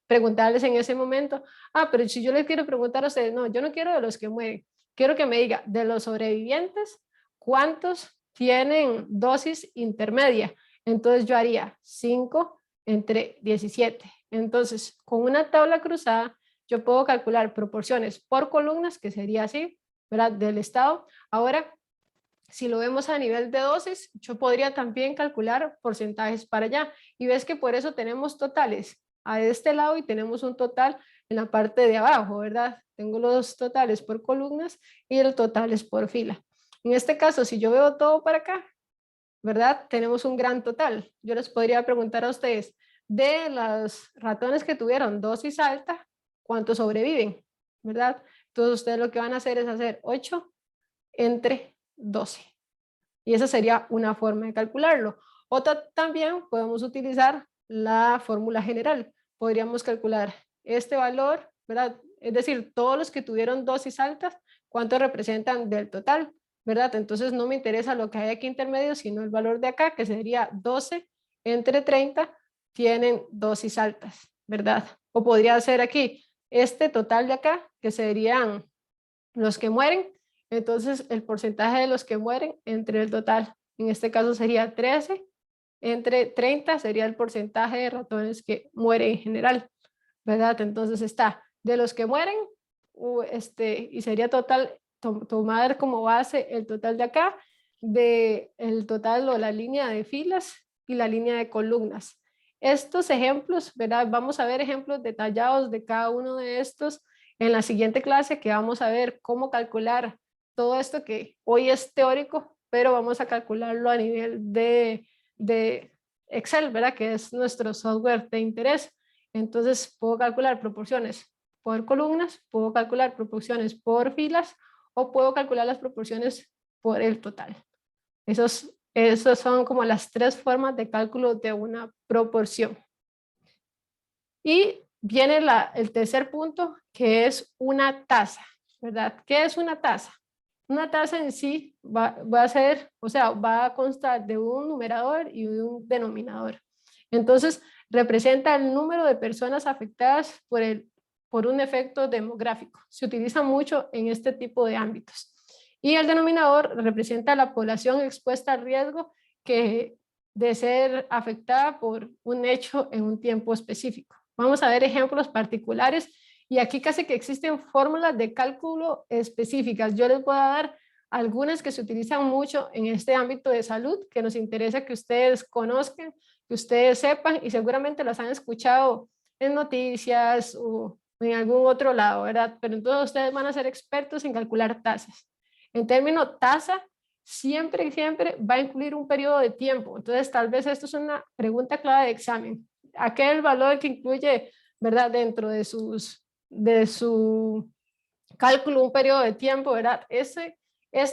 preguntarles en ese momento. Pero si yo les quiero preguntar a ustedes, no, yo no quiero de los que mueren, quiero que me diga de los sobrevivientes, ¿cuántos tienen dosis intermedia? Entonces yo haría 5 entre 17. Entonces, con una tabla cruzada, yo puedo calcular proporciones por columnas, que sería así, ¿verdad? Del estado. Ahora, si lo vemos a nivel de dosis, yo podría también calcular porcentajes para allá. Y ves que por eso tenemos totales a este lado y tenemos un total en la parte de abajo, ¿verdad? Tengo los totales por columnas y el total es por fila. En este caso, si yo veo todo para acá, ¿verdad? Tenemos un gran total. Yo les podría preguntar a ustedes, de los ratones que tuvieron dosis alta, ¿cuántos sobreviven? ¿Verdad? Entonces ustedes lo que van a hacer es hacer 8 entre 12. Y esa sería una forma de calcularlo. Otra, también podemos utilizar la fórmula general. Podríamos calcular este valor, ¿verdad? Es decir, todos los que tuvieron dosis altas, ¿cuánto representan del total? ¿Verdad? Entonces no me interesa lo que hay aquí intermedio, sino el valor de acá, que sería 12 entre 30, tienen dosis altas, ¿verdad? O podría ser aquí este total de acá, que serían los que mueren. Entonces el porcentaje de los que mueren entre el total, en este caso sería 13, entre 30 sería el porcentaje de ratones que mueren en general, ¿verdad? Entonces está de los que mueren, y sería total, tomar como base el total de acá, de el total o la línea de filas y la línea de columnas. Estos ejemplos, ¿verdad? Vamos a ver ejemplos detallados de cada uno de estos en la siguiente clase, que vamos a ver cómo calcular todo esto que hoy es teórico, pero vamos a calcularlo a nivel de Excel, ¿verdad? Que es nuestro software de interés. Entonces puedo calcular proporciones por columnas, puedo calcular proporciones por filas o puedo calcular las proporciones por el total. Esos son como las tres formas de cálculo de una proporción. Y viene el tercer punto, que es una tasa, ¿verdad? ¿Qué es una tasa? Una tasa en sí va a constar de un numerador y un denominador. Entonces, representa el número de personas afectadas por un efecto demográfico. Se utiliza mucho en este tipo de ámbitos. Y el denominador representa la población expuesta al riesgo de ser afectada por un hecho en un tiempo específico. Vamos a ver ejemplos particulares y aquí casi que existen fórmulas de cálculo específicas. Yo les voy a dar algunas que se utilizan mucho en este ámbito de salud, que nos interesa que ustedes conozcan, que ustedes sepan y seguramente las han escuchado en noticias o en algún otro lado, ¿verdad? Pero entonces ustedes van a ser expertos en calcular tasas. En término tasa, siempre va a incluir un periodo de tiempo. Entonces, tal vez esto es una pregunta clave de examen. Aquel valor que incluye, ¿verdad? Dentro de su cálculo, un periodo de tiempo, ¿verdad?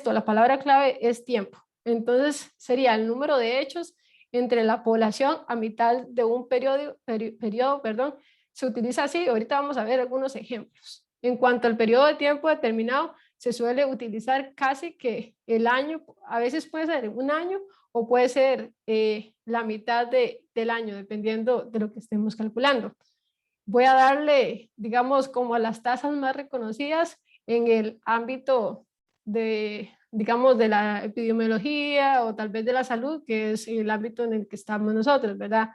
La palabra clave es tiempo. Entonces, sería el número de hechos entre la población a mitad de un periodo, se utiliza así. Ahorita vamos a ver algunos ejemplos. En cuanto al periodo de tiempo determinado, se suele utilizar casi que el año, a veces puede ser un año o puede ser la mitad del año, dependiendo de lo que estemos calculando. Voy a darle, digamos, como a las tasas más reconocidas en el ámbito digamos, de la epidemiología o tal vez de la salud, que es el ámbito en el que estamos nosotros, ¿verdad?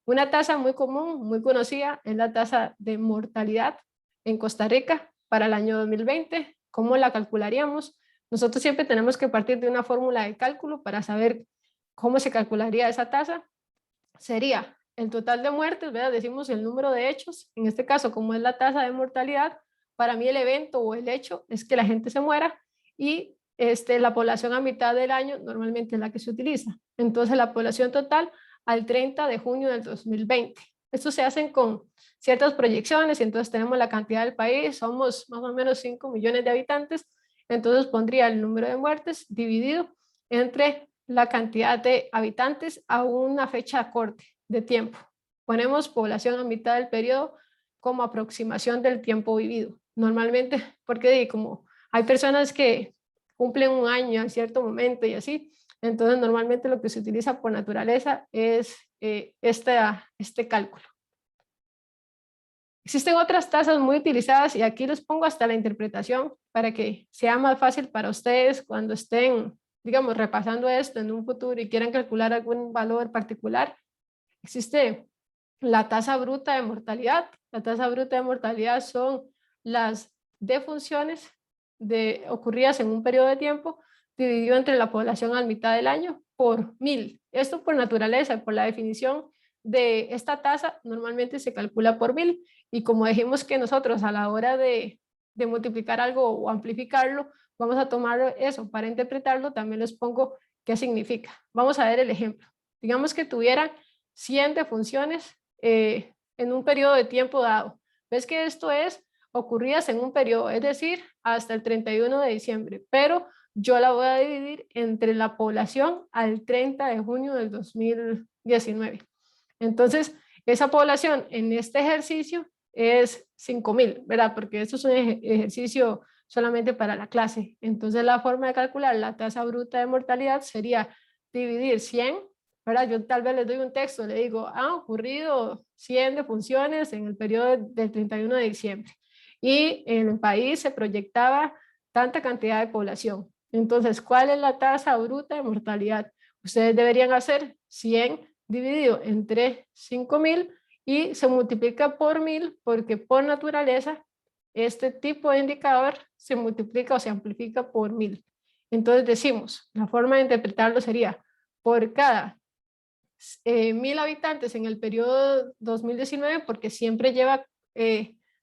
Una tasa muy común, muy conocida, es la tasa de mortalidad en Costa Rica para el año 2020. ¿Cómo la calcularíamos? Nosotros siempre tenemos que partir de una fórmula de cálculo para saber cómo se calcularía esa tasa. Sería el total de muertes, ¿verdad? Decimos el número de hechos. En este caso, como es la tasa de mortalidad, para mí el evento o el hecho es que la gente se muera y la población a mitad del año normalmente es la que se utiliza. Entonces, la población total al 30 de junio del 2020. Esto se hacen con ciertas proyecciones y entonces tenemos la cantidad del país, somos más o menos 5 millones de habitantes, entonces pondría el número de muertes dividido entre la cantidad de habitantes a una fecha corte de tiempo. Ponemos población a mitad del periodo como aproximación del tiempo vivido. Normalmente, porque como hay personas que cumplen un año en cierto momento y así, entonces normalmente lo que se utiliza por naturaleza es este cálculo. Existen otras tasas muy utilizadas y aquí les pongo hasta la interpretación para que sea más fácil para ustedes cuando estén, digamos, repasando esto en un futuro y quieran calcular algún valor particular. Existe la tasa bruta de mortalidad. La tasa bruta de mortalidad son las defunciones ocurridas en un periodo de tiempo dividido entre la población a mitad del año por 1000. Esto por naturaleza, por la definición de esta tasa, normalmente se calcula por 1000 y como dijimos que nosotros a la hora de multiplicar algo o amplificarlo, vamos a tomar eso para interpretarlo, también les pongo qué significa. Vamos a ver el ejemplo. Digamos que tuvieran 100 defunciones en un periodo de tiempo dado. ¿Ves que esto es ocurridas en un periodo, es decir, hasta el 31 de diciembre, pero yo la voy a dividir entre la población al 30 de junio del 2019. Entonces, esa población en este ejercicio es 5,000, ¿verdad? Porque esto es un ejercicio solamente para la clase. Entonces, la forma de calcular la tasa bruta de mortalidad sería dividir 100, ¿verdad? Yo tal vez les doy un texto, le digo, han ocurrido 100 defunciones en el periodo del 31 de diciembre. Y en el país se proyectaba tanta cantidad de población. Entonces, ¿cuál es la tasa bruta de mortalidad? Ustedes deberían hacer 100 dividido entre 5,000 y se multiplica por 1000 porque por naturaleza este tipo de indicador se multiplica o se amplifica por 1000. Entonces decimos, la forma de interpretarlo sería por cada 1000 habitantes en el periodo 2019, porque siempre lleva,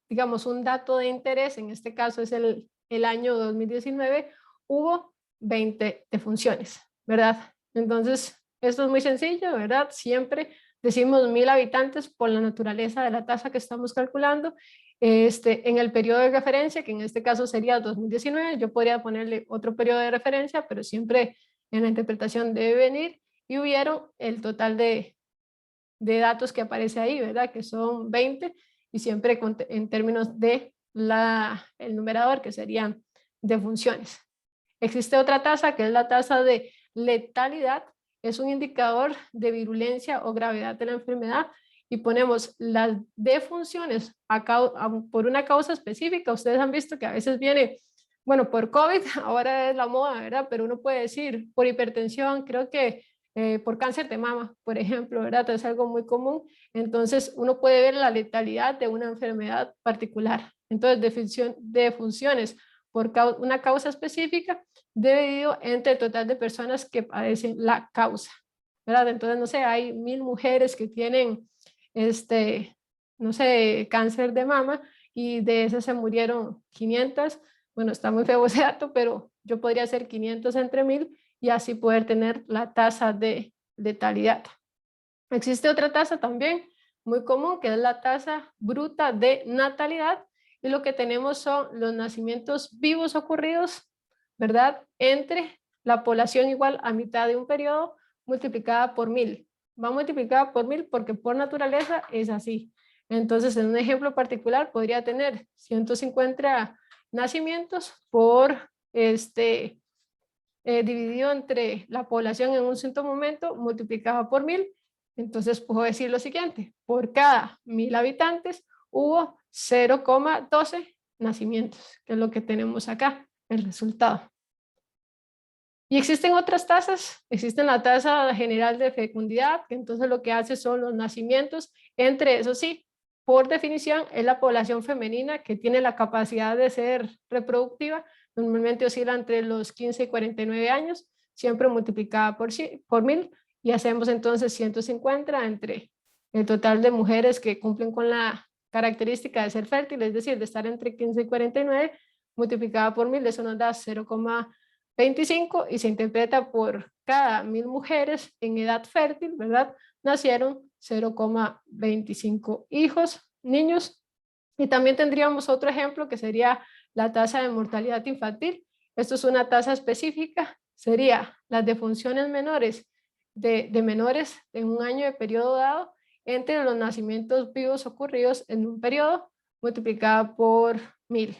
digamos, un dato de interés, en este caso es el año 2019, hubo 20 defunciones, ¿verdad? Entonces, esto es muy sencillo, ¿verdad? Siempre decimos 1000 habitantes por la naturaleza de la tasa que estamos calculando. En el periodo de referencia, que en este caso sería 2019, yo podría ponerle otro periodo de referencia, pero siempre en la interpretación debe venir, y hubieron el total de datos que aparece ahí, ¿verdad? Que son 20, y siempre en términos de el numerador, que serían defunciones. Existe otra tasa, que es la tasa de letalidad. Es un indicador de virulencia o gravedad de la enfermedad y ponemos las defunciones por una causa específica. Ustedes han visto que a veces viene, bueno, por COVID, ahora es la moda, ¿verdad? Pero uno puede decir por hipertensión, creo que por cáncer de mama, por ejemplo, ¿verdad? Es algo muy común. Entonces, uno puede ver la letalidad de una enfermedad particular. Entonces, defunciones por una causa específica dividido entre el total de personas que padecen la causa, ¿verdad? Entonces, no sé, hay 1000 mujeres que tienen, no sé, cáncer de mama y de esas se murieron 500. Bueno, está muy feo ese dato, pero yo podría hacer 500 entre 1000 y así poder tener la tasa de letalidad. Existe otra tasa también muy común, que es la tasa bruta de natalidad, y lo que tenemos son los nacimientos vivos ocurridos, ¿verdad? Entre la población igual a mitad de un periodo multiplicada por 1000. Va multiplicada por 1000 porque por naturaleza es así. Entonces, en un ejemplo particular podría tener 150 nacimientos por dividido entre la población en un cierto momento multiplicado por 1000. Entonces puedo decir lo siguiente: por cada 1000 habitantes hubo 0,12 nacimientos, que es lo que tenemos acá, el resultado. Y existen otras tasas, existen la tasa general de fecundidad, que entonces lo que hace son los nacimientos, entre eso sí, por definición es la población femenina que tiene la capacidad de ser reproductiva, normalmente oscila entre los 15 y 49 años, siempre multiplicada por 1000, y hacemos entonces 150 entre el total de mujeres que cumplen con la característica de ser fértil, es decir, de estar entre 15 y 49, multiplicada por 1000, eso nos da 0,25 y se interpreta por cada 1000 mujeres en edad fértil, ¿verdad? Nacieron 0,25 hijos, niños. Y también tendríamos otro ejemplo que sería la tasa de mortalidad infantil. Esto es una tasa específica, sería las defunciones menores de menores en un año de periodo dado entre los nacimientos vivos ocurridos en un periodo multiplicada por 1000.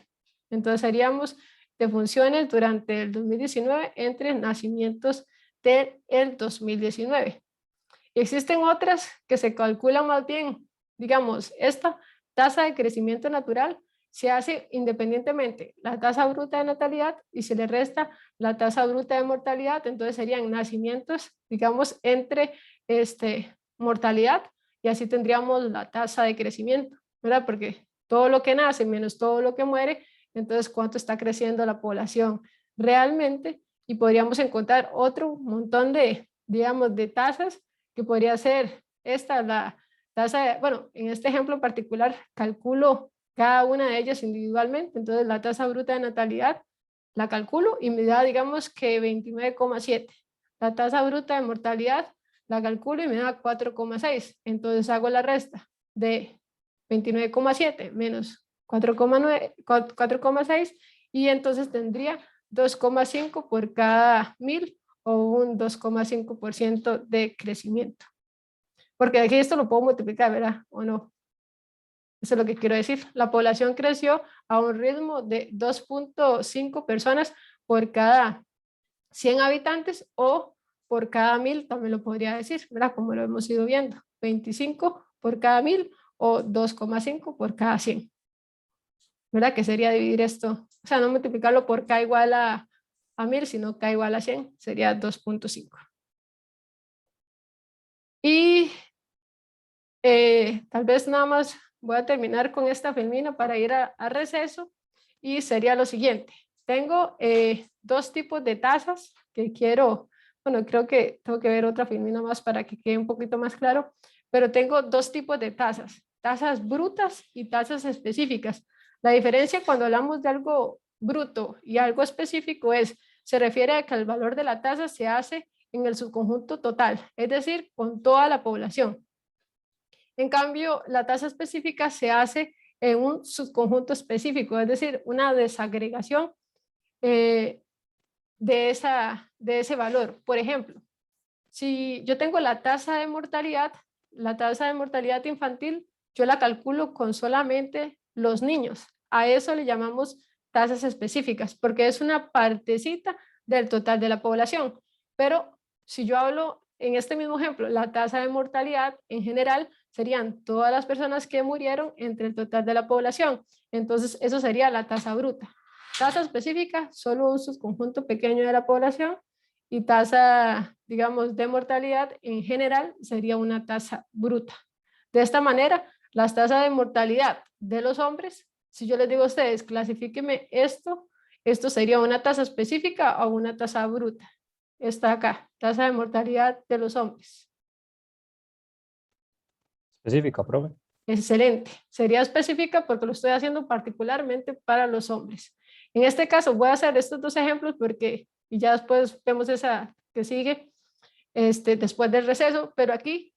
Entonces seríamos defunciones durante el 2019 entre nacimientos del 2019. Existen otras que se calculan más bien, digamos, esta tasa de crecimiento natural se hace independientemente la tasa bruta de natalidad y se le resta la tasa bruta de mortalidad, entonces serían nacimientos, digamos, entre mortalidad, y así tendríamos la tasa de crecimiento, ¿verdad? Porque todo lo que nace menos todo lo que muere, entonces cuánto está creciendo la población realmente, y podríamos encontrar otro montón de, digamos, de tasas que podría ser esta, la tasa, bueno, en este ejemplo particular calculo cada una de ellas individualmente, entonces la tasa bruta de natalidad la calculo y me da, digamos que 29,7. La tasa bruta de mortalidad la calculo y me da 4,6. Entonces hago la resta de 29,7 menos 4,6 y entonces tendría 2,5 por cada 1000 o un 2,5% de crecimiento. Porque aquí esto lo puedo multiplicar, ¿verdad? ¿O no? Eso es lo que quiero decir. La población creció a un ritmo de 2,5 personas por cada 100 habitantes o por cada 1000, también lo podría decir, ¿verdad? Como lo hemos ido viendo. 25 por cada 1000 o 2,5 por cada 100. ¿Verdad? Que sería dividir esto, o sea, no multiplicarlo por K igual a 1000, sino K igual a 100, sería 2,5. Y tal vez nada más voy a terminar con esta filmina para ir a receso, y sería lo siguiente. Tengo dos tipos de tasas que quiero, bueno, creo que tengo que ver otra filmina más para que quede un poquito más claro, pero tengo dos tipos de tasas brutas y tasas específicas. La diferencia cuando hablamos de algo bruto y algo específico se refiere a que el valor de la tasa se hace en el subconjunto total, es decir, con toda la población. En cambio, la tasa específica se hace en un subconjunto específico, es decir, una desagregación de ese valor. Por ejemplo, si yo tengo la tasa de mortalidad infantil, yo la calculo con solamente los niños. A eso le llamamos tasas específicas, porque es una partecita del total de la población. Pero si yo hablo en este mismo ejemplo, la tasa de mortalidad en general, serían todas las personas que murieron entre el total de la población. Entonces, eso sería la tasa bruta. Tasa específica, solo un subconjunto pequeño de la población, y tasa, digamos, de mortalidad en general sería una tasa bruta. De esta manera, las tasas de mortalidad de los hombres, si yo les digo a ustedes, clasifíqueme esto sería una tasa específica o una tasa bruta. Está acá, tasa de mortalidad de los hombres. Específica, profe. Excelente. Sería específica porque lo estoy haciendo particularmente para los hombres. En este caso voy a hacer estos dos ejemplos porque y ya después vemos esa que sigue después del receso, pero aquí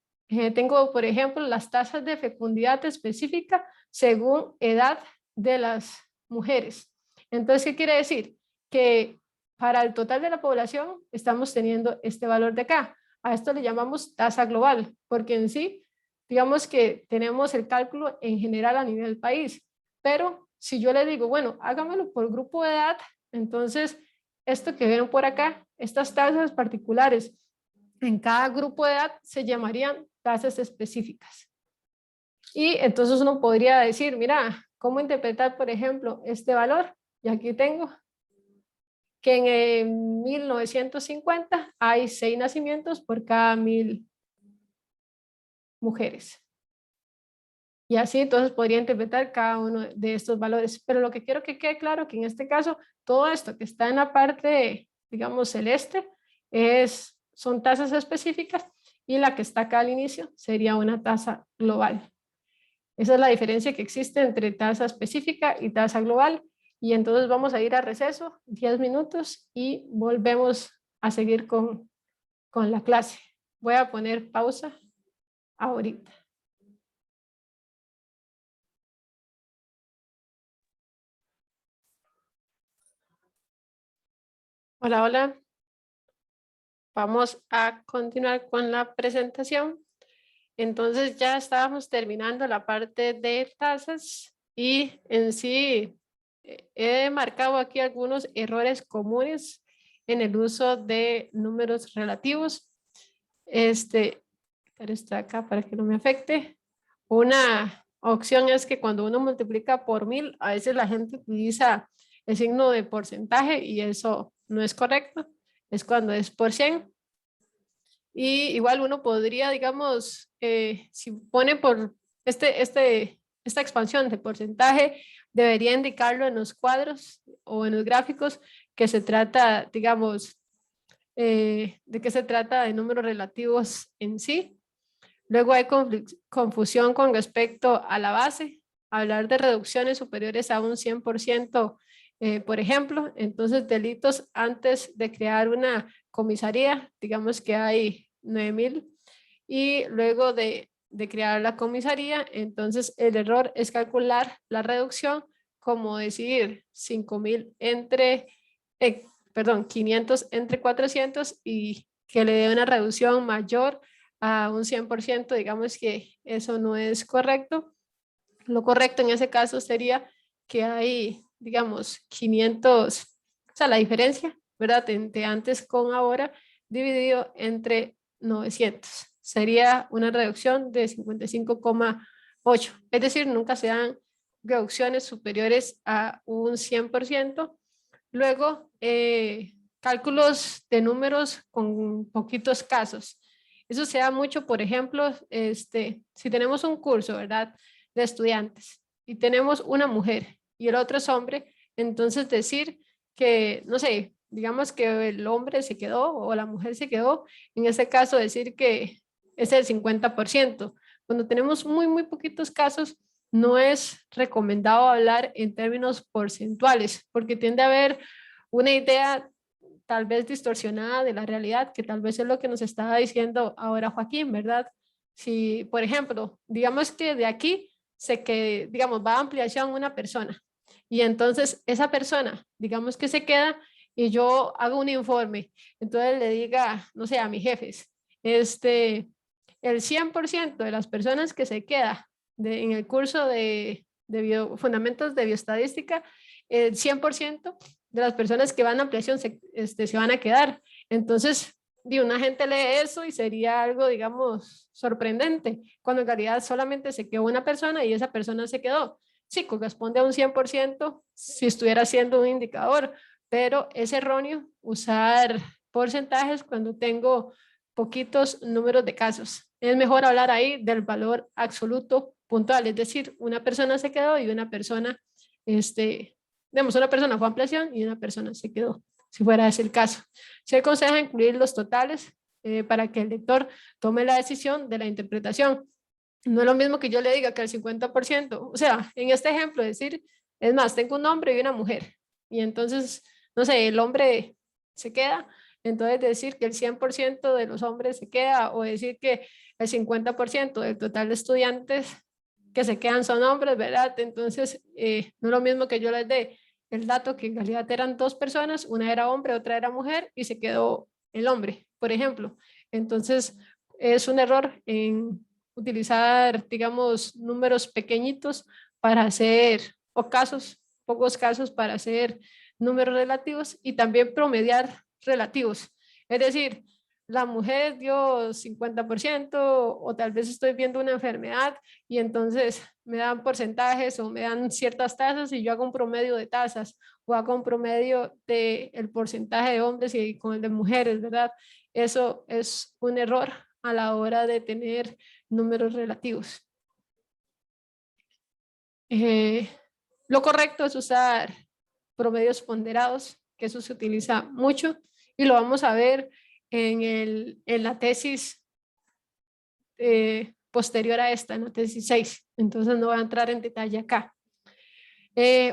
tengo, por ejemplo, las tasas de fecundidad específica según edad de las mujeres. Entonces, ¿qué quiere decir? Que para el total de la población estamos teniendo este valor de acá. A esto le llamamos tasa global, porque en sí, digamos que tenemos el cálculo en general a nivel país, pero si yo le digo, bueno, hágamelo por grupo de edad, entonces esto que ven por acá, estas tasas particulares en cada grupo de edad se llamarían tasas específicas. Y entonces uno podría decir, mira, ¿cómo interpretar, por ejemplo, este valor? Y aquí tengo que en 1950 hay 6 nacimientos por cada 1000 mujeres. Y así entonces podría interpretar cada uno de estos valores. Pero lo que quiero que quede claro que en este caso, todo esto que está en la parte, digamos, celeste, son tasas específicas y la que está acá al inicio sería una tasa global. Esa es la diferencia que existe entre tasa específica y tasa global. Y entonces vamos a ir a receso, 10 minutos, y volvemos a seguir con la clase. Voy a poner pausa ahorita. Hola, hola. Vamos a continuar con la presentación. Entonces ya estábamos terminando la parte de tasas y en sí he marcado aquí algunos errores comunes en el uso de números relativos. Está acá para que no me afecte. Una opción es que cuando uno multiplica por 1000, a veces la gente utiliza el signo de porcentaje y eso no es correcto. Es cuando es por 100. Y igual uno podría, digamos, si pone por esta expansión de porcentaje, debería indicarlo en los cuadros o en los gráficos que se trata, digamos, de qué se trata de números relativos en sí. Luego hay confusión con respecto a la base. Hablar de reducciones superiores a un 100%, por ejemplo, entonces delitos antes de crear una comisaría, digamos que hay 9000, y luego de crear la comisaría, entonces el error es calcular la reducción como decir 5000 entre, 500 entre 400 y que le dé una reducción mayor a un 100%, digamos que eso no es correcto. Lo correcto en ese caso sería que hay, digamos, 500, o sea, la diferencia, ¿verdad? Entre antes con ahora dividido entre 900. Sería una reducción de 55,8. Es decir, nunca se dan reducciones superiores a un 100%. Luego, cálculos de números con poquitos casos. Eso se da mucho, por ejemplo, si tenemos un curso, ¿verdad?, de estudiantes y tenemos una mujer y el otro es hombre, entonces decir que, no sé, digamos que el hombre se quedó o la mujer se quedó, en ese caso decir que es el 50%. Cuando tenemos muy, muy poquitos casos, no es recomendado hablar en términos porcentuales, porque tiende a haber una idea tal vez distorsionada de la realidad, que tal vez es lo que nos estaba diciendo ahora Joaquín, ¿verdad? Si, por ejemplo, digamos que de aquí digamos, va a ampliación una persona y entonces esa persona, digamos que se queda y yo hago un informe, entonces le diga, no sé, a mis jefes, el 100% de las personas que se queda en el curso de fundamentos de bioestadística, el 100% de las personas que van a ampliación se van a quedar. Entonces, una gente lee eso y sería algo, digamos, sorprendente, cuando en realidad solamente se quedó una persona y esa persona se quedó. Sí, corresponde a un 100% si estuviera siendo un indicador, pero es erróneo usar porcentajes cuando tengo poquitos números de casos. Es mejor hablar ahí del valor absoluto puntual, es decir, una persona se quedó y una persona, digamos, una persona fue a ampliación y una persona se quedó, si fuera ese el caso. Se aconseja incluir los totales para que el lector tome la decisión de la interpretación. No es lo mismo que yo le diga que el 50%, o sea, en este ejemplo, decir, es más, tengo un hombre y una mujer, y entonces, no sé, el hombre se queda, entonces decir que el 100% de los hombres se queda, o decir que el 50% del total de estudiantes que se quedan son hombres, ¿verdad? Entonces, no es lo mismo que yo les dé el dato que en realidad eran dos personas, una era hombre, otra era mujer, y se quedó el hombre, por ejemplo. Entonces, es un error en utilizar, digamos, números pequeñitos para hacer, o casos, pocos casos para hacer números relativos, y también promediar relativos. Es decir, la mujer dio 50%, o tal vez estoy viendo una enfermedad y entonces me dan porcentajes o me dan ciertas tasas y yo hago un promedio de tasas o hago un promedio del porcentaje de hombres y con el de mujeres, ¿verdad? Eso es un error a la hora de tener números relativos. Lo correcto es usar promedios ponderados, que eso se utiliza mucho y lo vamos a ver en la tesis posterior a esta, en la tesis 6. Entonces no voy a entrar en detalle acá.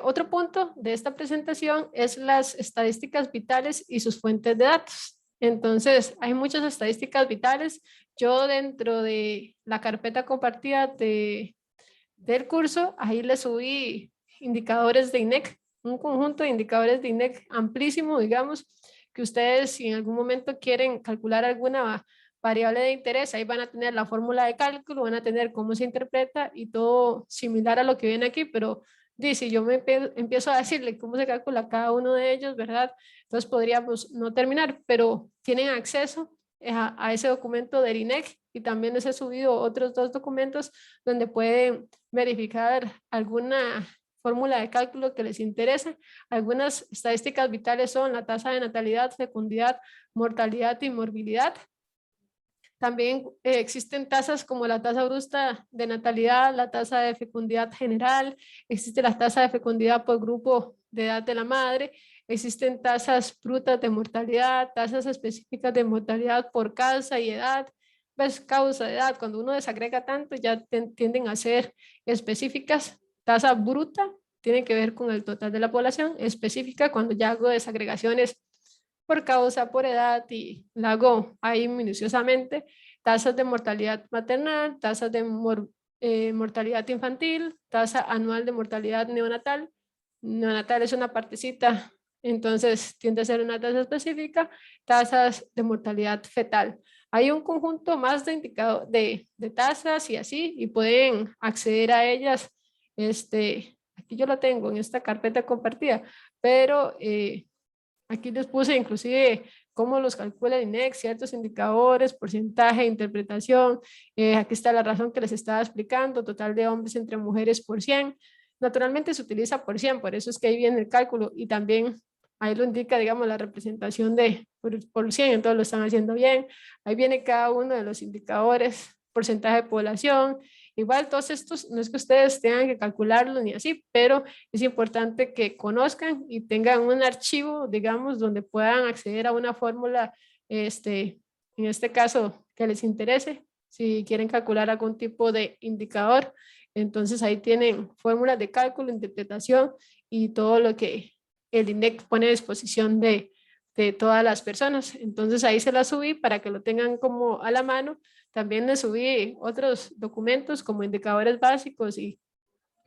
Otro punto de esta presentación es las estadísticas vitales y sus fuentes de datos. Entonces, hay muchas estadísticas vitales. Yo dentro de la carpeta compartida del curso, ahí le subí indicadores de INEC, un conjunto de indicadores de INEC amplísimo, digamos, que ustedes si en algún momento quieren calcular alguna variable de interés, ahí van a tener la fórmula de cálculo, van a tener cómo se interpreta y todo similar a lo que viene aquí, pero si yo empiezo a decirle cómo se calcula cada uno de ellos, ¿verdad? Entonces podríamos no terminar, pero tienen acceso a ese documento del INEC y también les he subido otros 2 documentos donde pueden verificar alguna fórmula de cálculo que les interese. Algunas estadísticas vitales son la tasa de natalidad, fecundidad, mortalidad y morbilidad. También existen tasas como la tasa bruta de natalidad, la tasa de fecundidad general, existe la tasa de fecundidad por grupo de edad de la madre, existen tasas brutas de mortalidad, tasas específicas de mortalidad por causa y edad, pues causa de edad, cuando uno desagrega tanto ya tienden a ser específicas. Tasa bruta tiene que ver con el total de la población, específica cuando ya hago desagregaciones por causa, por edad y la hago ahí minuciosamente. Tasas de mortalidad maternal, tasas de mortalidad infantil, tasa anual de mortalidad neonatal. Neonatal es una partecita, entonces tiende a ser una tasa específica. Tasas de mortalidad fetal. Hay un conjunto más de indicadores de tasas y así, y pueden acceder a ellas. Aquí yo lo tengo en esta carpeta compartida, pero aquí les puse inclusive cómo los calcula el INEC, ciertos indicadores, porcentaje, interpretación. Aquí está la razón que les estaba explicando, total de hombres entre mujeres por 100. Naturalmente se utiliza por 100, por eso es que ahí viene el cálculo y también ahí lo indica, digamos, la representación de por 100, entonces lo están haciendo bien. Ahí viene cada uno de los indicadores, porcentaje de población. Igual todos estos, no es que ustedes tengan que calcularlo ni así, pero es importante que conozcan y tengan un archivo, digamos, donde puedan acceder a una fórmula, en este caso, que les interese. Si quieren calcular algún tipo de indicador, entonces ahí tienen fórmulas de cálculo, interpretación y todo lo que el INEC pone a disposición de todas las personas. Entonces ahí se las subí para que lo tengan como a la mano. También les subí otros documentos como indicadores básicos y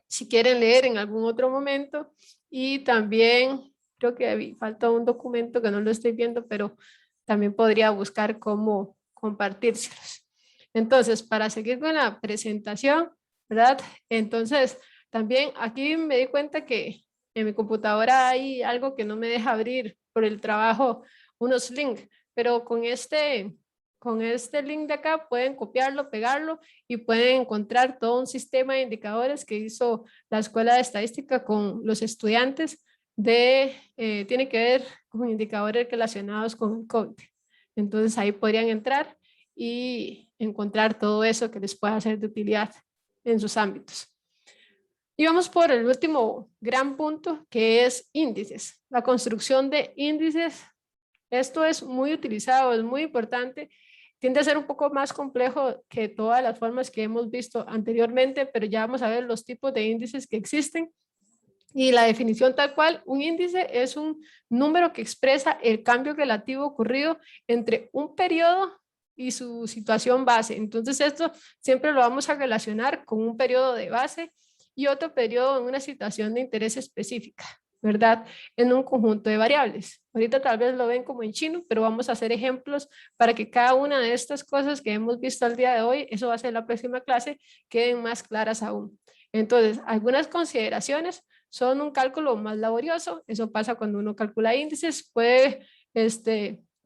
si quieren leer en algún otro momento. Y también creo que falta un documento que no lo estoy viendo, pero también podría buscar cómo compartírselos. Entonces, para seguir con la presentación, ¿verdad? Entonces, también aquí me di cuenta que en mi computadora hay algo que no me deja abrir por el trabajo, unos links. pero con este link de acá pueden copiarlo, pegarlo y pueden encontrar todo un sistema de indicadores que hizo la Escuela de Estadística con los estudiantes tiene que ver con indicadores relacionados con el COVID. Entonces ahí podrían entrar y encontrar todo eso que les pueda ser de utilidad en sus ámbitos. Y vamos por el último gran punto, que es índices. La construcción de índices, esto es muy utilizado, es muy importante. Tiende a ser un poco más complejo que todas las formas que hemos visto anteriormente, pero ya vamos a ver los tipos de índices que existen. Y la definición tal cual, un índice es un número que expresa el cambio relativo ocurrido entre un periodo y su situación base. Entonces esto siempre lo vamos a relacionar con un periodo de base y otro periodo en una situación de interés específica, ¿verdad? En un conjunto de variables. Ahorita tal vez lo ven como en chino, pero vamos a hacer ejemplos para que cada una de estas cosas que hemos visto al día de hoy, eso va a ser la próxima clase, queden más claras aún. Entonces, algunas consideraciones son un cálculo más laborioso. Eso pasa cuando uno calcula índices, puede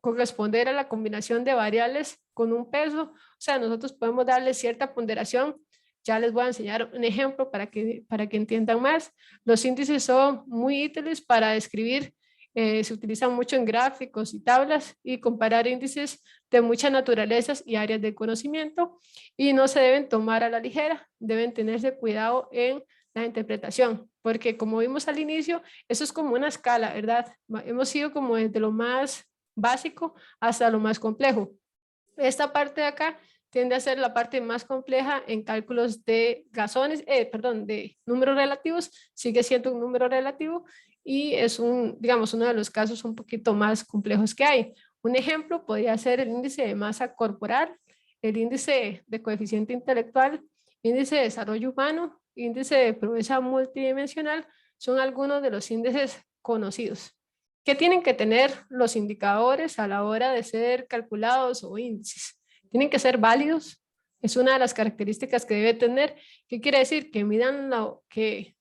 corresponder a la combinación de variables con un peso. O sea, nosotros podemos darle cierta ponderación. Ya les voy a enseñar un ejemplo para que entiendan más. Los índices son muy útiles para describir, se utilizan mucho en gráficos y tablas y comparar índices de muchas naturalezas y áreas de conocimiento, y no se deben tomar a la ligera, deben tenerse cuidado en la interpretación, porque como vimos al inicio, eso es como una escala, ¿verdad? Hemos ido como desde lo más básico hasta lo más complejo. Esta parte de acá tiende a ser la parte más compleja en cálculos de de números relativos, sigue siendo un número relativo y es digamos, uno de los casos un poquito más complejos que hay. Un ejemplo podría ser el índice de masa corporal, el índice de coeficiente intelectual, índice de desarrollo humano, índice de pobreza multidimensional, son algunos de los índices conocidos. ¿Qué tienen que tener los indicadores a la hora de ser calculados o índices? Tienen que ser válidos, es una de las características que debe tener. ¿Qué quiere decir? Que midan lo que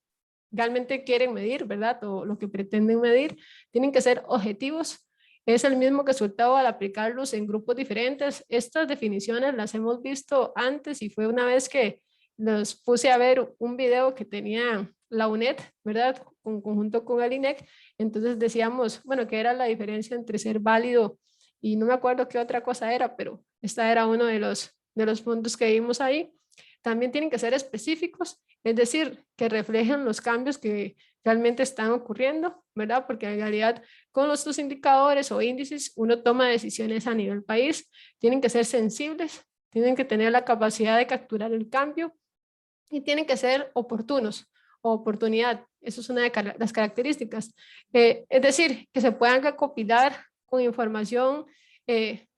realmente quieren medir, ¿verdad? O lo que pretenden medir. Tienen que ser objetivos. Es el mismo resultado al aplicarlos en grupos diferentes. Estas definiciones las hemos visto antes y fue una vez que los puse a ver un video que tenía la UNED, ¿verdad? En conjunto con el INEC. Entonces decíamos, bueno, ¿qué era la diferencia entre ser válido y no me acuerdo qué otra cosa era, pero esta era uno de los puntos que vimos ahí. También tienen que ser específicos, es decir, que reflejen los cambios que realmente están ocurriendo, ¿verdad? Porque en realidad con estos indicadores o índices uno toma decisiones a nivel país, tienen que ser sensibles, tienen que tener la capacidad de capturar el cambio y tienen que ser oportunos o oportunidad. Eso es una de las características. Es decir, que se puedan recopilar con información,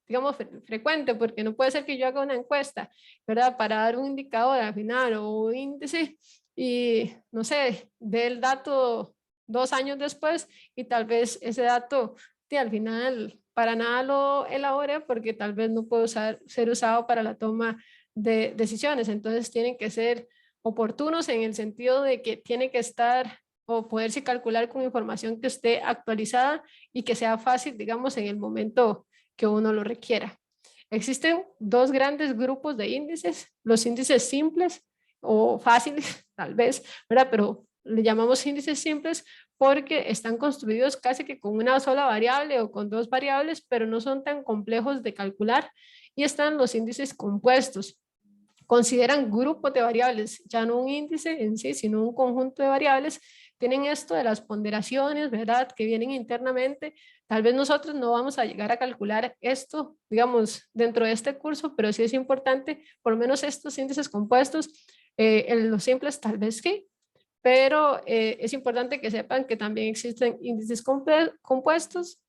digamos, frecuente, porque no puede ser que yo haga una encuesta, ¿verdad? Para dar un indicador al final o un índice y, no sé, dé el dato 2 años después y tal vez ese dato, al final, para nada lo elabore porque tal vez no puede ser usado para la toma de decisiones. Entonces tienen que ser oportunos en el sentido de que tiene que estar o poderse calcular con información que esté actualizada y que sea fácil, digamos, en el momento que uno lo requiera. Existen 2 grandes grupos de índices, los índices simples o fáciles, tal vez, ¿verdad? Pero le llamamos índices simples porque están construidos casi que con una sola variable o con 2 variables, pero no son tan complejos de calcular. Y están los índices compuestos. Consideran grupos de variables, ya no un índice en sí, sino un conjunto de variables. Tienen esto de las ponderaciones, ¿verdad? Que vienen internamente. Tal vez nosotros no vamos a llegar a calcular esto, digamos, dentro de este curso, pero sí es importante, por lo menos estos índices compuestos, en los simples tal vez sí, pero es importante que sepan que también existen índices compuestos,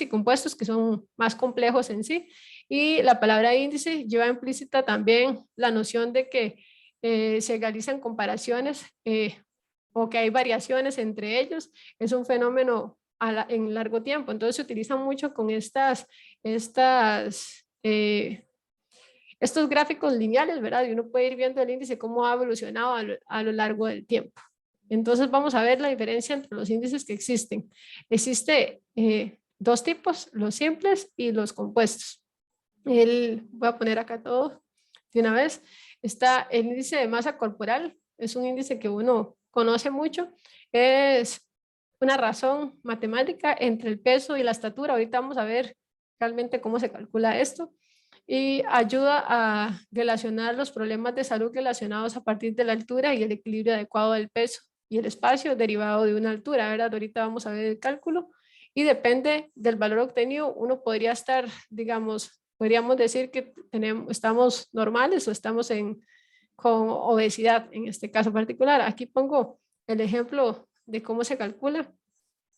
compuestos que son más complejos en sí, y la palabra índice lleva implícita también la noción de que se realizan comparaciones o que hay variaciones entre ellos, es un fenómeno en largo tiempo, entonces se utilizan mucho con estos gráficos lineales, ¿verdad? Y uno puede ir viendo el índice cómo ha evolucionado a lo largo del tiempo. Entonces vamos a ver la diferencia entre los índices que existen. Existe dos tipos, los simples y los compuestos. Voy a poner acá todo de una vez. Está el índice de masa corporal, es un índice que uno conoce mucho, es una razón matemática entre el peso y la estatura. Ahorita vamos a ver realmente cómo se calcula esto y ayuda a relacionar los problemas de salud relacionados a partir de la altura y el equilibrio adecuado del peso y el espacio derivado de una altura, ¿verdad? Ahorita vamos a ver el cálculo y depende del valor obtenido, uno podría estar, digamos, podríamos decir que estamos normales o estamos con obesidad en este caso particular. Aquí pongo el ejemplo de cómo se calcula.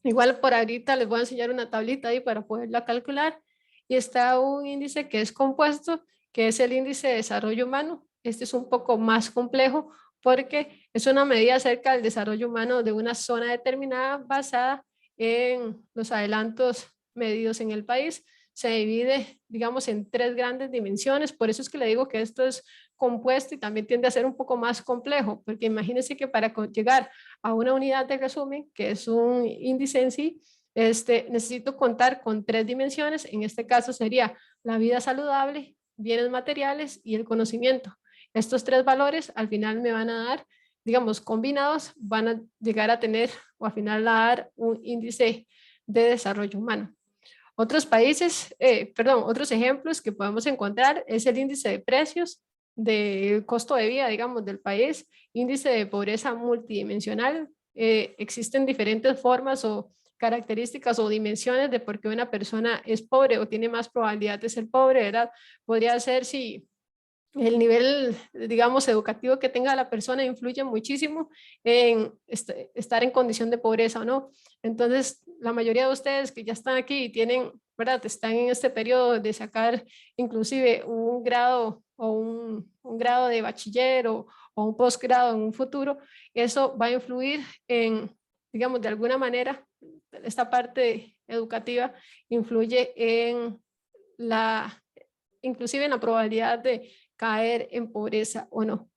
Igual por ahorita les voy a enseñar una tablita ahí para poderla calcular. Y está un índice que es compuesto, que es el índice de desarrollo humano. Este es un poco más complejo porque es una medida acerca del desarrollo humano de una zona determinada basada en los adelantos medidos en el país. Se divide, digamos, en tres grandes dimensiones. Por eso es que le digo que esto es compuesto y también tiende a ser un poco más complejo, porque imagínense que para llegar a una unidad de resumen, que es un índice en sí, necesito contar con tres dimensiones. En este caso sería la vida saludable, bienes materiales y el conocimiento. Estos tres valores al final me van a dar, digamos, combinados, van a llegar a tener o al final a dar un índice de desarrollo humano. Otros otros ejemplos que podemos encontrar es el índice de precios, del costo de vida, digamos, del país, índice de pobreza multidimensional. Existen diferentes formas o características o dimensiones de por qué una persona es pobre o tiene más probabilidad de ser pobre, ¿verdad? Podría ser si el nivel, digamos, educativo que tenga la persona influye muchísimo en estar en condición de pobreza o no. Entonces, la mayoría de ustedes que ya están aquí y tienen, ¿verdad? Están en este periodo de sacar inclusive un grado o un grado de bachiller o un posgrado en un futuro, eso va a influir en, digamos, de alguna manera, esta parte educativa influye en inclusive en la probabilidad de caer en pobreza o no.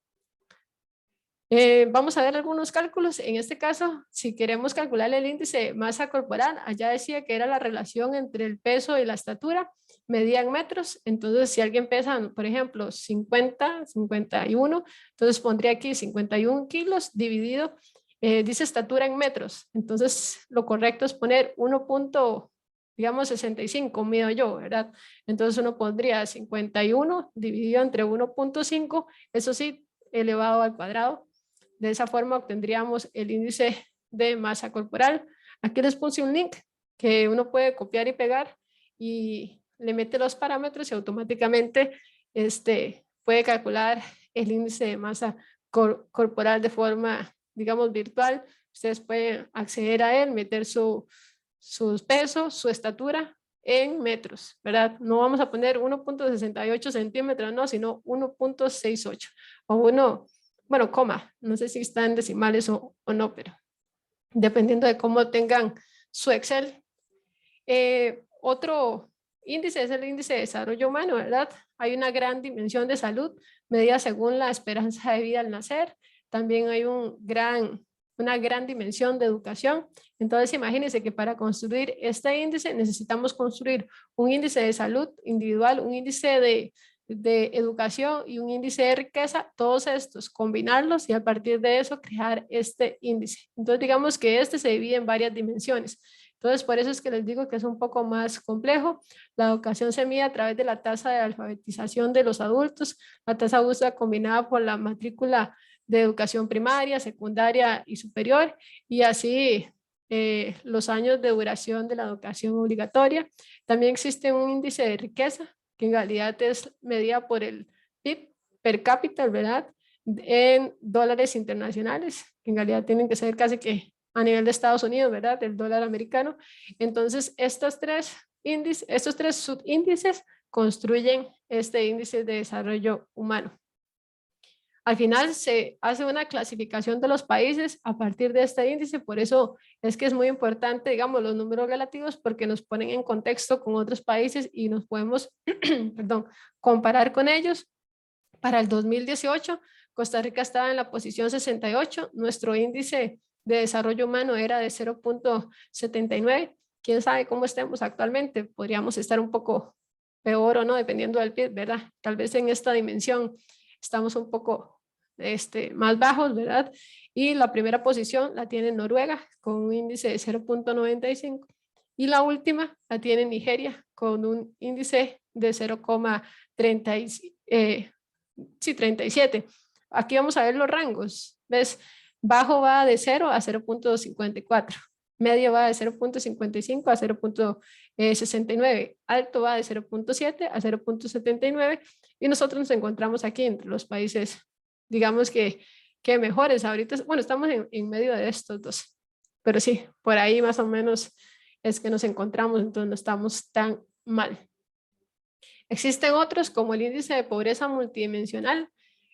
Vamos a ver algunos cálculos. En este caso, si queremos calcular el índice de masa corporal, allá decía que era la relación entre el peso y la estatura, medida en metros. Entonces, si alguien pesa, por ejemplo, 50, 51, entonces pondría aquí 51 kilos dividido, dice estatura en metros. Entonces, lo correcto es poner 1.65, mido yo, ¿verdad? Entonces uno pondría 51 dividido entre 1.5, eso sí, elevado al cuadrado. De esa forma obtendríamos el índice de masa corporal. Aquí les puse un link que uno puede copiar y pegar y le mete los parámetros y automáticamente puede calcular el índice de masa corporal de forma, digamos, virtual. Ustedes pueden acceder a él, meter sus pesos, su estatura en metros, ¿verdad? No vamos a poner 1.68 centímetros, no, sino 1.68 o bueno, coma, no sé si está en decimales o no, pero dependiendo de cómo tengan su Excel. Otro índice es el índice de desarrollo humano, ¿verdad? Hay una gran dimensión de salud, medida según la esperanza de vida al nacer. También hay una gran dimensión de educación. Entonces, imagínense que para construir este índice necesitamos construir un índice de salud individual, un índice de educación y un índice de riqueza, todos estos, combinarlos y a partir de eso crear este índice. Entonces, digamos que este se divide en varias dimensiones. Entonces, por eso es que les digo que es un poco más complejo. La educación se mide a través de la tasa de alfabetización de los adultos, la tasa USA combinada por la matrícula de educación primaria, secundaria y superior, y así los años de duración de la educación obligatoria. También existe un índice de riqueza, que en realidad es medida por el PIB per cápita, ¿verdad? En dólares internacionales, que en realidad tienen que ser casi que a nivel de Estados Unidos, ¿verdad? El dólar americano. Entonces, estos tres subíndices construyen este índice de desarrollo humano. Al final se hace una clasificación de los países a partir de este índice, por eso es que es muy importante, digamos, los números relativos porque nos ponen en contexto con otros países y nos podemos, perdón, comparar con ellos. Para el 2018, Costa Rica estaba en la posición 68, nuestro índice de desarrollo humano era de 0.79, quién sabe cómo estemos actualmente, podríamos estar un poco peor o no, dependiendo del PIB, ¿verdad? Tal vez en esta dimensión estamos un poco más bajos, ¿verdad? Y la primera posición la tiene Noruega con un índice de 0.95 y la última la tiene Nigeria con un índice de 0.37. Aquí vamos a ver los rangos, ¿ves? Bajo va de 0 a 0.54, medio va de 0.55 a 0.69, alto va de 0.7 a 0.79 y nosotros nos encontramos aquí entre los países, digamos que mejores. Ahorita, bueno, estamos en medio de estos dos, pero sí, por ahí más o menos es que nos encontramos, entonces no estamos tan mal. Existen otros como el índice de pobreza multidimensional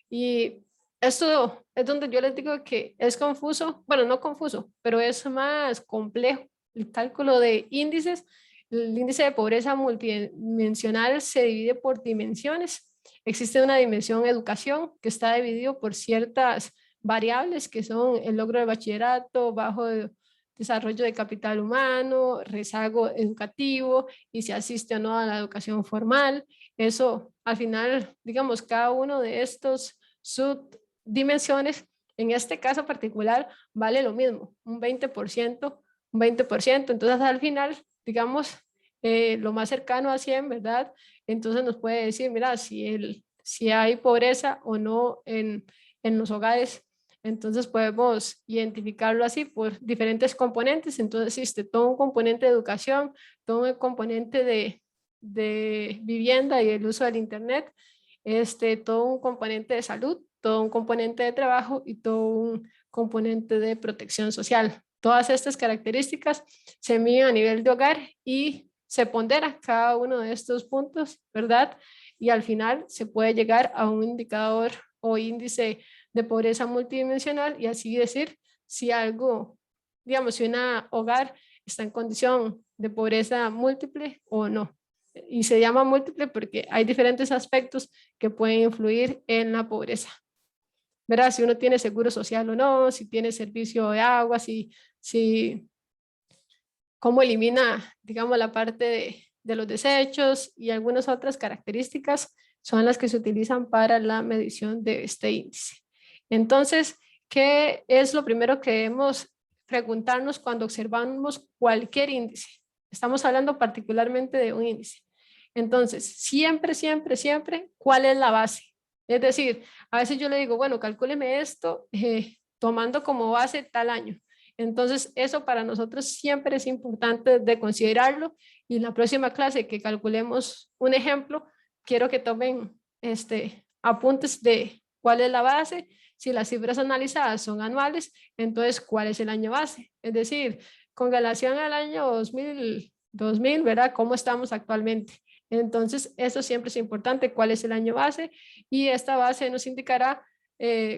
y esto es donde yo les digo que es confuso, bueno, no confuso, pero es más complejo el cálculo de índices. El índice de pobreza multidimensional se divide por dimensiones. Existe una dimensión educación que está dividido por ciertas variables que son el logro de bachillerato, bajo desarrollo de capital humano, rezago educativo y si asiste o no a la educación formal. Eso al final, digamos, cada uno de estos subdimensiones, en este caso particular, vale lo mismo, un 20%, un 20%. Entonces al final, digamos, lo más cercano a 100, ¿verdad? Entonces nos puede decir, mira, si hay pobreza o no en los hogares. Entonces podemos identificarlo así por diferentes componentes. Entonces existe todo un componente de educación, todo un componente de vivienda y el uso del internet, todo un componente de salud, todo un componente de trabajo y todo un componente de protección social. Todas estas características se miden a nivel de hogar y se pondera cada uno de estos puntos, ¿verdad? Y al final se puede llegar a un indicador o índice de pobreza multidimensional y así decir si algo, digamos, si un hogar está en condición de pobreza múltiple o no. Y se llama múltiple porque hay diferentes aspectos que pueden influir en la pobreza. ¿Verdad? Si uno tiene seguro social o no, si tiene servicio de agua, cómo elimina, digamos, la parte de los desechos y algunas otras características son las que se utilizan para la medición de este índice. Entonces, ¿qué es lo primero que debemos preguntarnos cuando observamos cualquier índice? Estamos hablando particularmente de un índice. Entonces, siempre, siempre, siempre, ¿cuál es la base? Es decir, a veces yo le digo, bueno, calcúleme esto tomando como base tal año. Entonces, eso para nosotros siempre es importante de considerarlo y en la próxima clase que calculemos un ejemplo, quiero que tomen apuntes de cuál es la base, si las cifras analizadas son anuales, entonces cuál es el año base. Es decir, con relación al año 2000, ¿verdad? ¿Cómo estamos actualmente? Entonces, eso siempre es importante, cuál es el año base y esta base nos indicará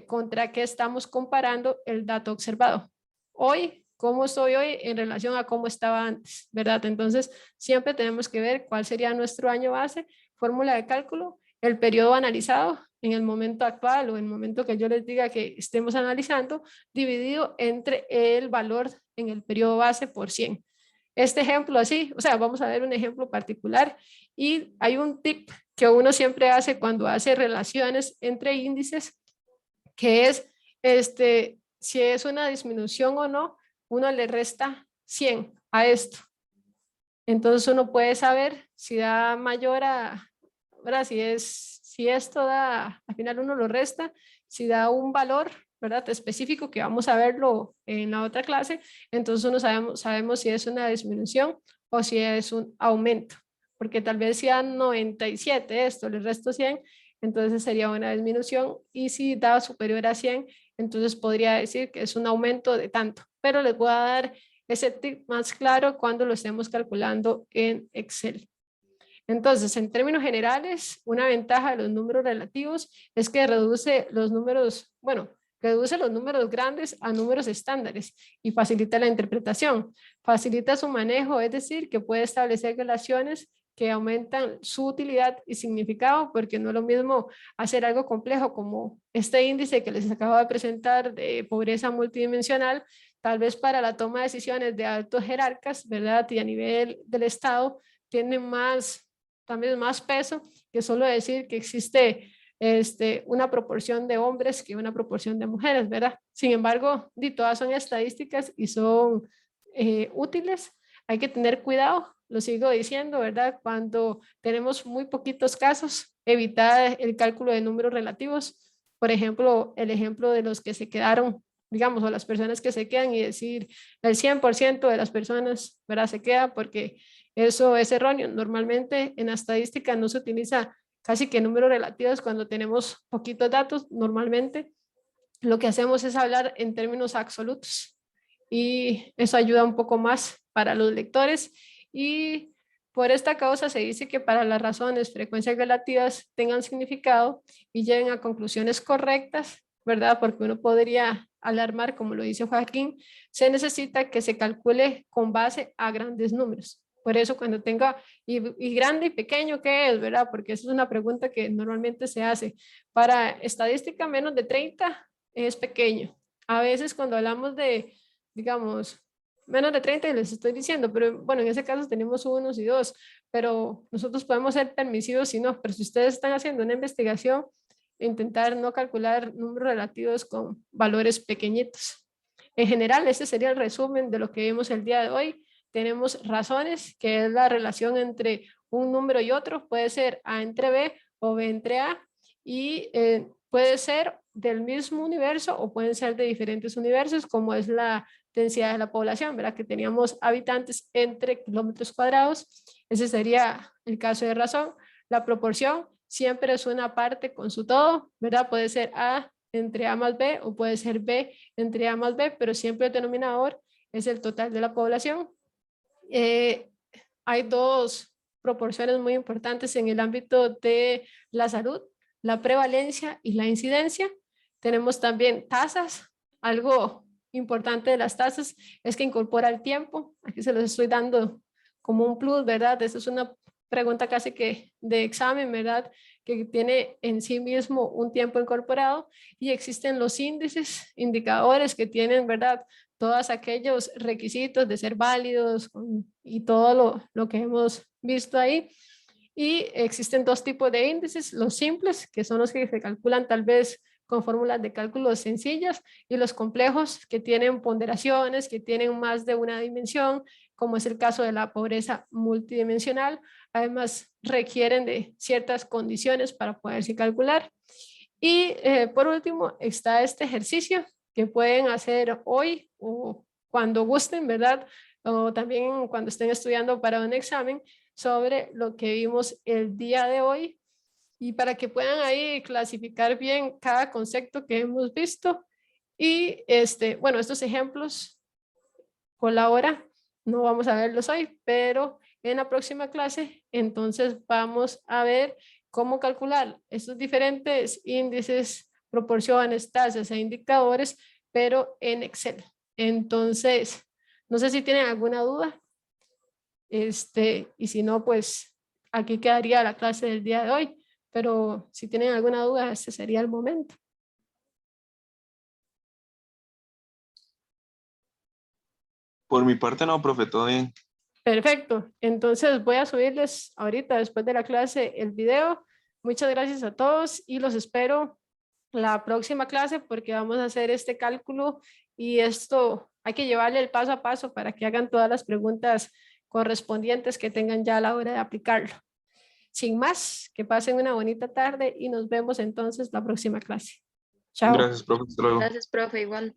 contra qué estamos comparando el dato observado. Hoy, cómo estoy hoy en relación a cómo estaba antes, ¿verdad? Entonces, siempre tenemos que ver cuál sería nuestro año base, fórmula de cálculo, el periodo analizado en el momento actual o en el momento que yo les diga que estemos analizando, dividido entre el valor en el periodo base por 100. Este ejemplo así, o sea, vamos a ver un ejemplo particular y hay un tip que uno siempre hace cuando hace relaciones entre índices, que es si es una disminución o no, uno le resta 100 a esto. Entonces uno puede saber si da mayor a, ¿verdad? Si esto da, al final uno lo resta, si da un valor, ¿verdad? Específico, que vamos a verlo en la otra clase, entonces uno sabemos si es una disminución o si es un aumento, porque tal vez si da 97 esto, le resto 100, entonces sería una disminución y si da superior a 100, entonces podría decir que es un aumento de tanto, pero les voy a dar ese tip más claro cuando lo estemos calculando en Excel. Entonces, en términos generales, una ventaja de los números relativos es que reduce los números, bueno, reduce los números grandes a números estándares y facilita la interpretación. Facilita su manejo, es decir, que puede establecer relaciones que aumentan su utilidad y significado, porque no es lo mismo hacer algo complejo como este índice que les acabo de presentar de pobreza multidimensional. tal vez para la toma de decisiones de altos jerarcas, ¿verdad? Y a nivel del Estado, tienen también más peso que solo decir que existe una proporción de hombres que una proporción de mujeres, ¿verdad? Sin embargo, todas son estadísticas y son útiles. Hay que tener cuidado, lo sigo diciendo, ¿verdad? Cuando tenemos muy poquitos casos, evitar el cálculo de números relativos. Por ejemplo, el ejemplo de los que se quedaron, digamos, o las personas que se quedan y decir el 100% de las personas, ¿verdad? Se queda porque eso es erróneo. Normalmente en la estadística no se utiliza casi que números relativos cuando tenemos poquitos datos. Normalmente lo que hacemos es hablar en términos absolutos y eso ayuda un poco más para los lectores, y por esta causa se dice que para las razones, frecuencias relativas tengan significado y lleguen a conclusiones correctas, ¿verdad? Porque uno podría alarmar, como lo dice Joaquín, se necesita que se calcule con base a grandes números. Por eso cuando tenga, y grande y pequeño, ¿qué es, verdad? Porque esa es una pregunta que normalmente se hace. Para estadística menos de 30 es pequeño. A veces cuando hablamos de, digamos, menos de 30 les estoy diciendo, pero bueno, en ese caso tenemos unos y dos, pero nosotros podemos ser permisivos si no, pero si ustedes están haciendo una investigación, intentar no calcular números relativos con valores pequeñitos. En general, ese sería el resumen de lo que vimos el día de hoy. Tenemos razones, que es la relación entre un número y otro, puede ser A entre B o B entre A, y puede ser del mismo universo o pueden ser de diferentes universos, como es la densidad de la población, ¿verdad? Que teníamos habitantes entre kilómetros cuadrados. Ese sería el caso de razón. La proporción siempre es una parte con su todo, ¿verdad? Puede ser A entre A más B o puede ser B entre A más B, pero siempre el denominador es el total de la población. Hay dos proporciones muy importantes en el ámbito de la salud: la prevalencia y la incidencia. Tenemos también tasas. Algo importante de las tasas es que incorpora el tiempo. Aquí se los estoy dando como un plus, ¿verdad? Esa es una pregunta casi que de examen, ¿verdad? Que tiene en sí mismo un tiempo incorporado, y existen los índices, indicadores que tienen, ¿verdad? Todos aquellos requisitos de ser válidos y todo lo que hemos visto ahí. Y existen dos tipos de índices: los simples, que son los que se calculan tal vez con fórmulas de cálculo sencillas, y los complejos, que tienen ponderaciones, que tienen más de una dimensión, como es el caso de la pobreza multidimensional. Además, requieren de ciertas condiciones para poderse calcular. Y por último, está este ejercicio que pueden hacer hoy o cuando gusten, ¿verdad? O también cuando estén estudiando para un examen, sobre lo que vimos el día de hoy, y para que puedan ahí clasificar bien cada concepto que hemos visto. Y bueno, estos ejemplos por la hora no vamos a verlos hoy, pero en la próxima clase entonces vamos a ver cómo calcular estos diferentes índices, proporciones, tasas e indicadores, pero en Excel. Entonces, no sé si tienen alguna duda. Y si no, pues aquí quedaría la clase del día de hoy, pero si tienen alguna duda, ese sería el momento. Por mi parte no, profe, todo bien. Perfecto, entonces voy a subirles ahorita después de la clase el video. Muchas gracias a todos y los espero la próxima clase, porque vamos a hacer este cálculo y esto hay que llevarle el paso a paso para que hagan todas las preguntas correspondientes que tengan ya a la hora de aplicarlo. Sin más, que pasen una bonita tarde y nos vemos entonces la próxima clase. Chao. Gracias, profe. Hasta luego. Gracias, profe, igual.